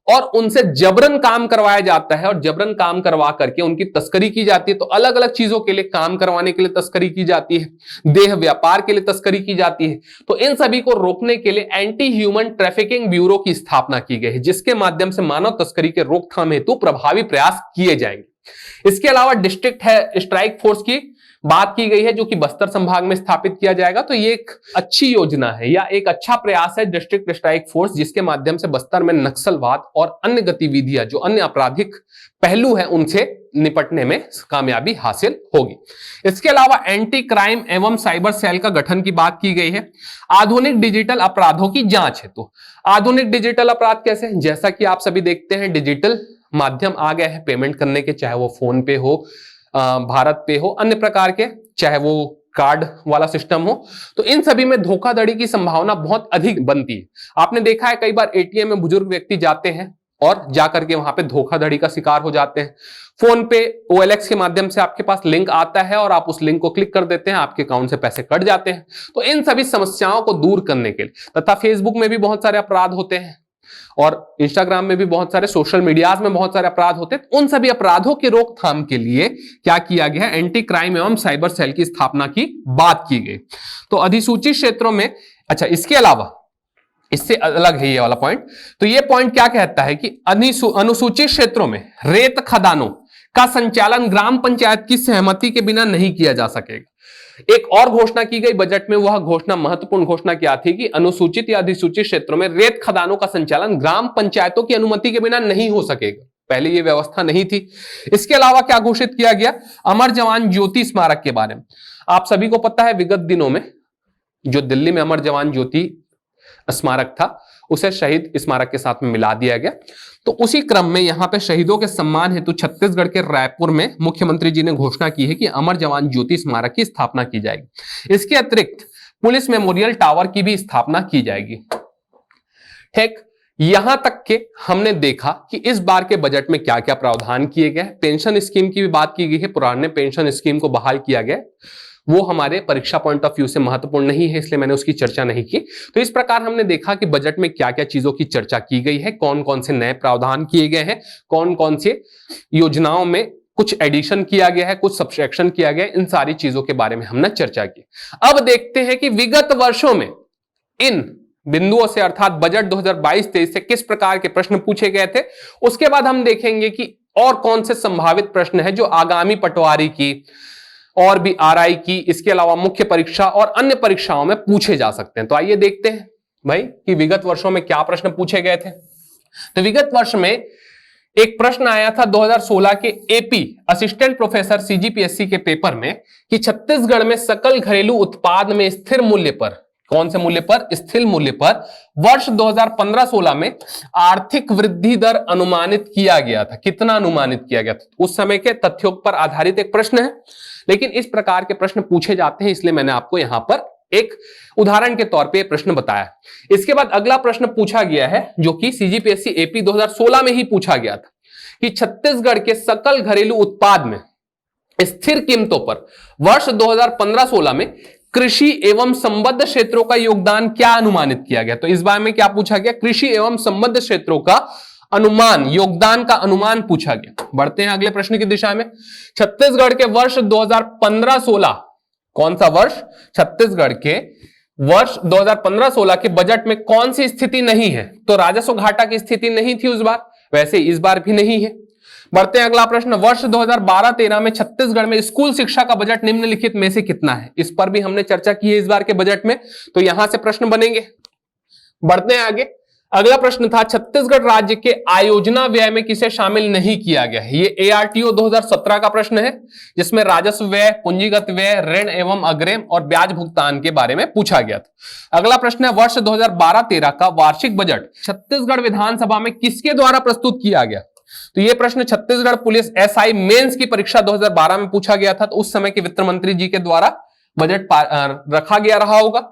और उनसे जबरन काम करवाया जाता है और जबरन काम करवा करके उनकी तस्करी की जाती है। तो अलग अलग चीजों के लिए, काम करवाने के लिए तस्करी की जाती है, देह व्यापार के लिए तस्करी की जाती है। तो इन सभी को रोकने के लिए एंटी ह्यूमन ट्रैफिकिंग ब्यूरो की स्थापना की गई है, जिसके माध्यम से मानव तस्करी के रोकथाम हेतु प्रभावी प्रयास किए जाएंगे। इसके अलावा डिस्ट्रिक्ट है स्ट्राइक फोर्स की बात की गई है, जो कि बस्तर संभाग में स्थापित किया जाएगा। तो ये एक अच्छी योजना है या एक अच्छा प्रयास है डिस्ट्रिक्ट स्ट्राइक फोर्स, जिसके माध्यम से बस्तर में नक्सलवाद और अन्य गतिविधियां, जो अन्य आपराधिक पहलू है, उनसे निपटने में कामयाबी हासिल होगी। इसके अलावा एंटी क्राइम एवं साइबर सेल का गठन की बात की गई है। आधुनिक डिजिटल अपराधों की जांच है। तो आधुनिक डिजिटल अपराध कैसे? जैसा कि आप सभी देखते हैं, डिजिटल माध्यम आ गए हैं पेमेंट करने के, चाहे वो फोन पे हो, भारत पे हो, अन्य प्रकार के, चाहे वो कार्ड वाला सिस्टम हो। तो इन सभी में धोखाधड़ी की संभावना बहुत अधिक बनती है। आपने देखा है कई बार एटीएम में बुजुर्ग व्यक्ति जाते हैं और जाकर के वहां पे धोखाधड़ी का शिकार हो जाते हैं। फोन पे OLX के माध्यम से आपके पास लिंक आता है और आप उस लिंक को क्लिक कर देते हैं, आपके अकाउंट से पैसे कट जाते हैं। तो इन सभी समस्याओं को दूर करने के लिए, तथा फेसबुक में भी बहुत सारे अपराध होते हैं और इंस्टाग्राम में भी बहुत सारे, सोशल मीडियाज में बहुत सारे अपराध होते हैं। उन सभी अपराधों की रोकथाम के लिए क्या किया गया है? एंटी क्राइम एवं साइबर सेल की स्थापना की बात की गई। तो अधिसूचित क्षेत्रों में, अच्छा इसके अलावा इससे अलग है ये वाला पॉइंट। तो ये पॉइंट क्या कहता है कि अनुसूचित क्षेत्रों में रेत खदानों का संचालन ग्राम पंचायत की सहमति के बिना नहीं किया जा सकेगा। एक और घोषणा की गई बजट में, वह घोषणा, महत्वपूर्ण घोषणा क्या थी कि अनुसूचित या अधिसूचित क्षेत्रों में रेत खदानों का संचालन ग्राम पंचायतों की अनुमति के बिना नहीं हो सकेगा। पहले ये व्यवस्था नहीं थी। इसके अलावा क्या घोषित किया गया? अमर जवान ज्योति स्मारक के बारे में आप सभी को पता है, विगत दिनों में जो दिल्ली में अमर जवान ज्योति स्मारक था, उसे शहीद स्मारक के साथ में मिला दिया गया। तो उसी क्रम में यहां पे शहीदों के सम्मान हेतु छत्तीसगढ़ के रायपुर में मुख्यमंत्री जी ने घोषणा की है कि अमर जवान ज्योति स्मारक की स्थापना की जाएगी। इसके अतिरिक्त पुलिस मेमोरियल टावर की भी स्थापना की जाएगी। ठीक, यहां तक के हमने देखा कि इस बार के बजट में क्या क्या प्रावधान किए गए। पेंशन स्कीम की भी बात की गई है, पुराने पेंशन स्कीम को बहाल किया गया। वो हमारे परीक्षा पॉइंट ऑफ व्यू से महत्वपूर्ण नहीं है, इसलिए मैंने उसकी चर्चा नहीं की। तो इस प्रकार हमने देखा कि बजट में क्या क्या चीजों की चर्चा की गई है, कौन कौन से नए प्रावधान किए गए हैं, कौन कौन से योजनाओं में कुछ एडिशन किया गया है, कुछ सब्सट्रैक्शन किया गया है, इन सारी चीजों के बारे में हमने चर्चा की। अब देखते हैं कि विगत वर्षों में इन बिंदुओं से, अर्थात बजट 2022-23 से किस प्रकार के प्रश्न पूछे गए थे। उसके बाद हम देखेंगे कि और कौन से संभावित प्रश्न है जो आगामी पटवारी की और भी RI की, इसके अलावा मुख्य परीक्षा और अन्य परीक्षाओं में पूछे जा सकते हैं। तो आइए देखते हैं भाई कि विगत वर्षों में क्या प्रश्न पूछे गए थे। तो विगत वर्ष में एक प्रश्न आया था 2016 के AP असिस्टेंट प्रोफेसर CGPSC के पेपर में कि छत्तीसगढ़ में सकल घरेलू उत्पाद में स्थिर मूल्य पर, कौन से मूल्य पर? स्थिर मूल्य पर वर्ष 2015-16 में आर्थिक वृद्धि दर अनुमानित किया गया था। कितना अनुमानित किया गया था? उस समय के तथ्यों पर आधारित एक प्रश्न है, लेकिन इस प्रकार के प्रश्न पूछे जाते हैं, इसलिए मैंने आपको यहां पर एक उदाहरण के तौर पे प्रश्न बताया। इसके बाद अगला प्रश्न पूछा गया है जो कि CGPSC AP 2016 में ही पूछा गया था कि छत्तीसगढ़ के सकल घरेलू उत्पाद में स्थिर कीमतों पर वर्ष 2015-16 में कृषि एवं संबद्ध क्षेत्रों का योगदान क्या अनुमानित किया गया। तो इस बार में क्या पूछा गया? कृषि एवं संबद्ध क्षेत्रों का अनुमान, योगदान का अनुमान पूछा गया। बढ़ते हैं अगले प्रश्न की दिशा में। छत्तीसगढ़ के वर्ष 2015-16, कौन सा वर्ष? छत्तीसगढ़ के वर्ष 2015-16 के बजट में कौन सी स्थिति नहीं है? तो राजस्व घाटा की स्थिति नहीं थी उस बार, वैसे इस बार भी नहीं है। बढ़ते हैं अगला प्रश्न। वर्ष 2012-13 में छत्तीसगढ़ में स्कूल शिक्षा का बजट निम्नलिखित में से कितना है? इस पर भी हमने चर्चा की है इस बार के बजट में, तो यहां से प्रश्न बनेंगे। बढ़ते हैं आगे। अगला प्रश्न था छत्तीसगढ़ राज्य के आयोजना व्यय में किसे शामिल नहीं किया गया है? ये ARTO 2017 का प्रश्न है, जिसमें राजस्व व्यय, पूंजीगत व्यय, ऋण एवं अग्रिम और ब्याज भुगतान के बारे में पूछा गया था। अगला प्रश्न है वर्ष 2012-13 का वार्षिक बजट छत्तीसगढ़ विधानसभा में किसके द्वारा प्रस्तुत किया गया? तो यह प्रश्न छत्तीसगढ़ पुलिस SI मेंस की परीक्षा 2012 में पूछा गया था। तो उस समय के वित्त मंत्री जी के द्वारा बजट रखा गया रहा होगा।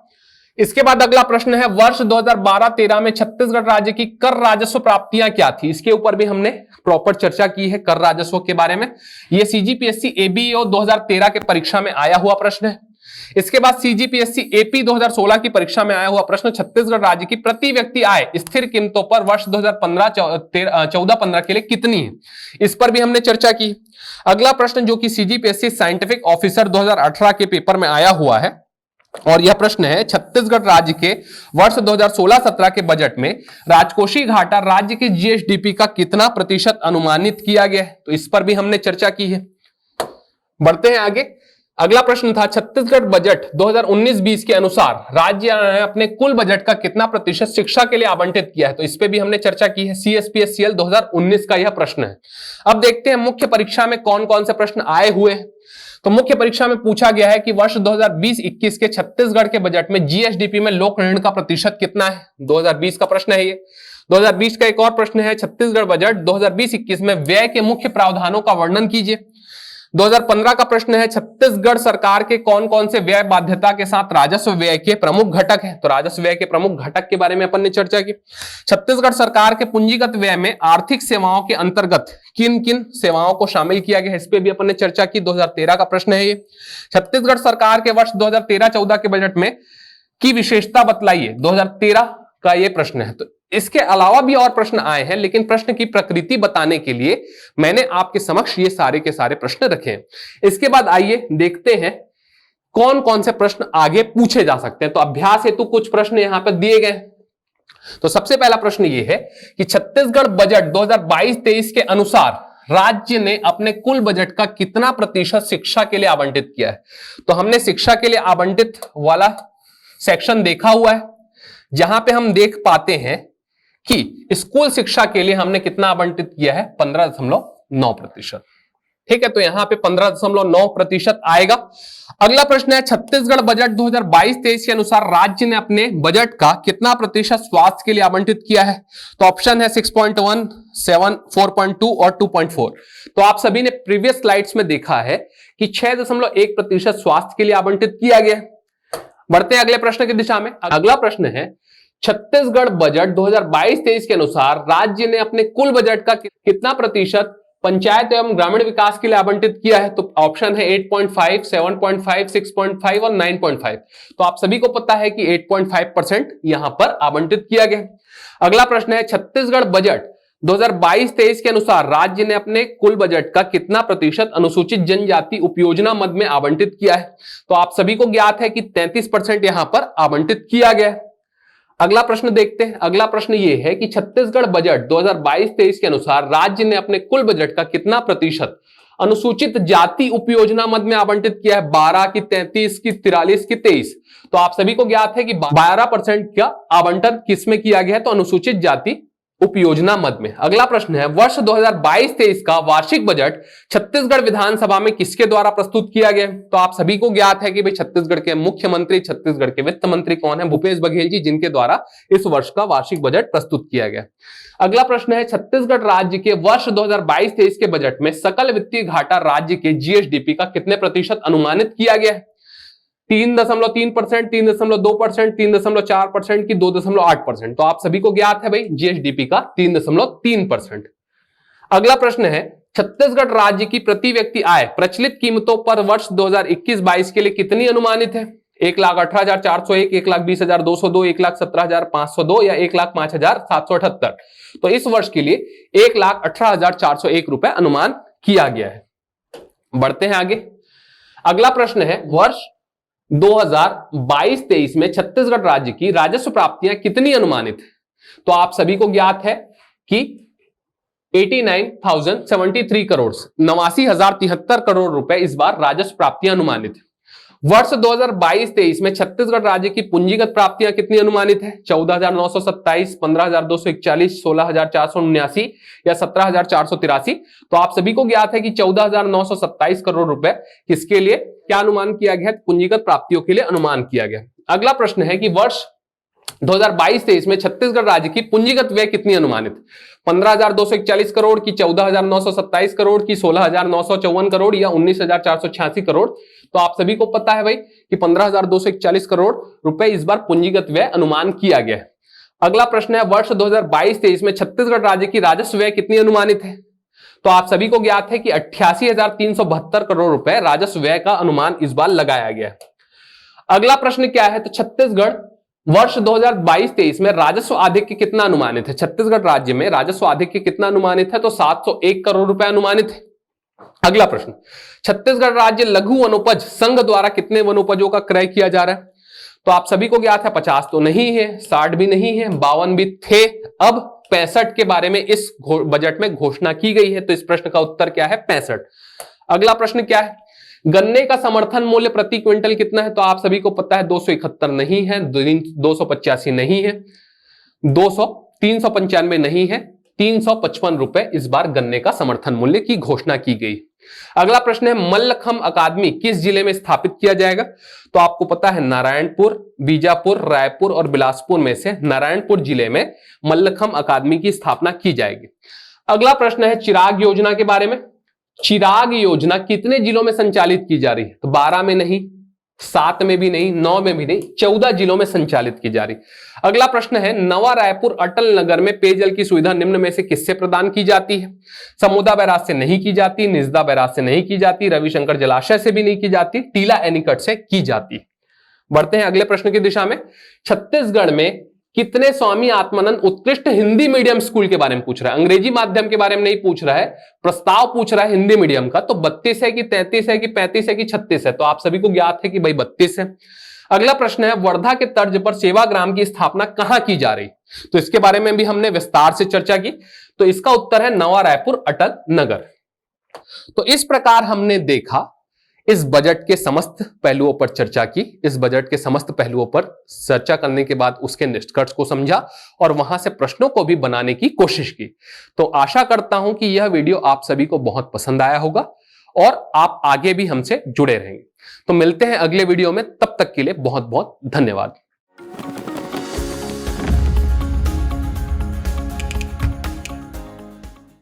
इसके बाद अगला प्रश्न है वर्ष 2012-13 में छत्तीसगढ़ राज्य की कर राजस्व प्राप्तियां क्या थी? इसके ऊपर भी हमने प्रॉपर चर्चा की है कर राजस्व के बारे में। यह CGPSC ABO 2013 के परीक्षा में आया हुआ प्रश्न है। इसके बाद सीजीपीएससी एपी 2016 की परीक्षा में आया हुआ प्रश्न, छत्तीसगढ़ राज्य की प्रति व्यक्ति आय स्थिर कीमतों पर वर्ष 2014-15 के लिए कितनी है, इस पर भी हमने चर्चा की। अगला प्रश्न जो कि सीजीपीएससी साइंटिफिक ऑफिसर 2018 के पेपर में आया हुआ है, और यह प्रश्न है, छत्तीसगढ़ राज्य के वर्ष 2016-17 के बजट में राजकोषीय घाटा राज्य के जीएसडीपी का कितना प्रतिशत अनुमानित किया गया है, तो इस पर भी हमने चर्चा की है। बढ़ते हैं आगे। अगला प्रश्न था, छत्तीसगढ़ बजट 2019-20 के अनुसार राज्य ने अपने कुल बजट का कितना प्रतिशत शिक्षा के लिए आवंटित किया है, तो इस पे भी हमने चर्चा की है। सीएसपीएससीएल 2019 का यह प्रश्न है। अब देखते हैं मुख्य परीक्षा में कौन कौन से प्रश्न आए हुए हैं। तो मुख्य परीक्षा में पूछा गया है कि वर्ष 2020-21 के छत्तीसगढ़ के बजट में जीएसडीपी में लोक ऋण का प्रतिशत कितना है, 2020 का प्रश्न है ये। 2020 का एक और प्रश्न है, छत्तीसगढ़ बजट 2020-21 में व्यय के मुख्य प्रावधानों का वर्णन कीजिए। 2015 का प्रश्न है, छत्तीसगढ़ सरकार के कौन कौन से व्यय बाध्यता के साथ राजस्व व्यय के प्रमुख घटक हैं, तो राजस्व व्यय के प्रमुख घटक के बारे में अपन ने चर्चा की। छत्तीसगढ़ सरकार के पूंजीगत व्यय में आर्थिक सेवाओं के अंतर्गत किन किन सेवाओं को शामिल किया गया है, इस पे भी अपन ने चर्चा की। 2013 का प्रश्न है ये। छत्तीसगढ़ सरकार के वर्ष 2013-14 के बजट में की विशेषता बतलाइए, 2013 का ये प्रश्न है। तो इसके अलावा भी और प्रश्न आए हैं, लेकिन प्रश्न की प्रकृति बताने के लिए मैंने आपके समक्ष ये सारे के सारे प्रश्न रखे हैं। इसके बाद आइए देखते हैं कौन कौन से प्रश्न आगे पूछे जा सकते हैं। तो अभ्यास हेतु कुछ प्रश्न यहां पर दिए गए। तो सबसे पहला प्रश्न ये है कि छत्तीसगढ़ बजट 2022-23 के अनुसार राज्य ने अपने कुल बजट का कितना प्रतिशत शिक्षा के लिए आवंटित किया है। तो हमने शिक्षा के लिए आवंटित वाला सेक्शन देखा हुआ है, जहां पे हम देख पाते हैं कि स्कूल शिक्षा के लिए हमने कितना आवंटित किया है, 15.9%। ठीक है, तो यहां पे 15.9% आएगा। अगला प्रश्न है, छत्तीसगढ़ बजट 2022-23 के अनुसार राज्य ने अपने बजट का कितना प्रतिशत स्वास्थ्य के लिए आवंटित किया है। तो ऑप्शन है 6.1, 7, 4.2 और 2.4। तो आप सभी ने प्रीवियस स्लाइड्स में देखा है कि 6.1% स्वास्थ्य के लिए आवंटित किया गया। बढ़ते हैं अगले प्रश्न की दिशा में। अगला प्रश्न है, छत्तीसगढ़ बजट 2022-23 के अनुसार राज्य ने अपने कुल बजट का कितना प्रतिशत पंचायत एवं ग्रामीण विकास के लिए आवंटित किया है। तो ऑप्शन है 8.5, 7.5, 6.5 और 9.5। तो आप सभी को पता है कि 8.5% यहां पर आवंटित किया गया। अगला प्रश्न है, छत्तीसगढ़ बजट 2022-23 के अनुसार राज्य ने अपने कुल बजट का कितना प्रतिशत अनुसूचित जनजाति उपयोजना मद में आवंटित किया है। तो आप सभी को ज्ञात है कि 33% यहां पर आवंटित किया गया है। अगला प्रश्न देखते हैं। अगला प्रश्न यह है कि छत्तीसगढ़ बजट 2022-23 के अनुसार राज्य ने अपने कुल बजट का कितना प्रतिशत अनुसूचित जाति उपयोजना मद में आवंटित किया है, 12 की 33 की 43 की 23। तो आप सभी को ज्ञात है कि 12% का आवंटन किसमें किया गया है, तो अनुसूचित जाति उपयोजना मद में। अगला प्रश्न है, वर्ष 2022-23 का वार्षिक बजट छत्तीसगढ़ विधानसभा में किसके द्वारा प्रस्तुत किया गया। तो आप सभी को ज्ञात है कि भाई छत्तीसगढ़ के मुख्यमंत्री, छत्तीसगढ़ के वित्त मंत्री कौन है, भूपेश बघेल जी, जिनके द्वारा इस वर्ष का वार्षिक बजट प्रस्तुत किया गया। अगला प्रश्न है, छत्तीसगढ़ राज्य के वर्ष 2022-23 के बजट में सकल वित्तीय घाटा राज्य के जीएसडीपी का कितने प्रतिशत अनुमानित किया गया है। 3.3%, 3.2%, 3.4% की 2.8%। तो आप सभी को ज्ञात है भाई जीएसडीपी का 3.3%। अगला प्रश्न है, छत्तीसगढ़ राज्य की प्रति व्यक्ति आय प्रचलित कीमतों पर वर्ष 2021-22 के लिए कितनी अनुमानित है। 1,18,401, 1,20,202, 1,17,502 या 1,05,778। तो इस वर्ष के लिए 1,18,401 रुपए अनुमान किया गया है। बढ़ते हैं आगे। अगला प्रश्न है, वर्ष 2022-23 में छत्तीसगढ़ राज्य की राजस्व प्राप्तियां कितनी अनुमानित है। तो आप सभी को ज्ञात है कि 89,073 करोड़, 89,073 करोड़ रुपए इस बार राजस्व प्राप्तियां अनुमानित है। वर्ष 2022-23 में छत्तीसगढ़ राज्य की पूंजीगत प्राप्तियां कितनी अनुमानित है। 14,927, 15,241, 16,479 या 17,483। तो आप सभी को ज्ञात है कि 14,927 करोड़ रुपए किसके लिए क्या अनुमान किया गया है, पूंजीगत प्राप्तियों के लिए अनुमान किया गया। अगला प्रश्न है कि वर्ष 2022-23 में छत्तीसगढ़ राज्य की पूंजीगत व्यय कितनी अनुमानित, 15,241 करोड़ की, 14,927 करोड़ की, 16,954 करोड़ या 19,486 करोड़। तो आप सभी को पता है भाई कि 15,241 करोड़ रुपए इस बार पूंजीगत व्यय अनुमान किया गया है। अगला प्रश्न है, वर्ष 2022-23 में छत्तीसगढ़ राज्य की राजस्व व्यय कितनी अनुमानित है। तो आप सभी को ज्ञात है कि 88,372 करोड़ रुपए राजस्व व्यय का अनुमान इस बार लगाया गया है। अगला प्रश्न क्या है, तो छत्तीसगढ़ वर्ष 2022-23 में राजस्व आधिक्य कितना अनुमानित है? छत्तीसगढ़ राज्य में राजस्व आधिक्य कितना अनुमानित है? तो 701 करोड़ रुपए अनुमानित है। अगला प्रश्न, छत्तीसगढ़ राज्य लघु वनोपज संघ द्वारा कितने वनोपजों का क्रय किया जा रहा है? तो आप सभी को ज्ञात है 50 तो नहीं है, 60 भी नहीं है, 52 भी थे, अब 65 के बारे में इस बजट में घोषणा की गई है। तो इस प्रश्न का उत्तर क्या है? 65। अगला प्रश्न क्या है, गन्ने का समर्थन मूल्य प्रति क्विंटल कितना है? तो आप सभी को पता है 271 नहीं है, 285 नहीं है, 395 नहीं है, 355 रुपए इस बार गन्ने का समर्थन मूल्य की घोषणा की गई। अगला प्रश्न है, मल्लखंब अकादमी किस जिले में स्थापित किया जाएगा? तो आपको पता है नारायणपुर, बीजापुर, रायपुर और बिलासपुर में से नारायणपुर जिले में मल्लखंब अकादमी की स्थापना की जाएगी। अगला प्रश्न है चिराग योजना के बारे में। चिराग योजना कितने जिलों में संचालित की जा रही है? तो 12 में नहीं, 7 में भी नहीं, 9 में भी नहीं, 14 जिलों में संचालित की जा रही। अगला प्रश्न है, नवा रायपुर अटल नगर में पेयजल की सुविधा निम्न में से किससे प्रदान की जाती है? समोदा बैराज से नहीं की जाती, निजदा बैराज से नहीं की जाती, रविशंकर जलाशय से भी नहीं की जाती, टीला एनीकट से की जाती। बढ़ते हैं अगले प्रश्न की दिशा में। छत्तीसगढ़ में कितने स्वामी आत्मानंद उत्कृष्ट हिंदी मीडियम स्कूल के बारे में पूछ रहा है, अंग्रेजी माध्यम के बारे में नहीं पूछ रहा है, प्रस्ताव पूछ रहा है हिंदी मीडियम का। तो 32 है कि 33 है कि 35 है कि 36 है? तो आप सभी को ज्ञात है कि भाई 32 है। अगला प्रश्न है, वर्धा के तर्ज पर सेवाग्राम की स्थापना कहां की जा रही? तो इसके बारे में भी हमने विस्तार से चर्चा की। तो इसका उत्तर है नवा रायपुर अटल नगर। तो इस प्रकार हमने देखा, इस बजट के समस्त पहलुओं पर चर्चा की। इस बजट के समस्त पहलुओं पर चर्चा करने के बाद उसके निष्कर्ष को समझा और वहां से प्रश्नों को भी बनाने की कोशिश की। तो आशा करता हूं कि यह वीडियो आप सभी को बहुत पसंद आया होगा और आप आगे भी हमसे जुड़े रहेंगे। तो मिलते हैं अगले वीडियो में, तब तक के लिए बहुत बहुत धन्यवाद।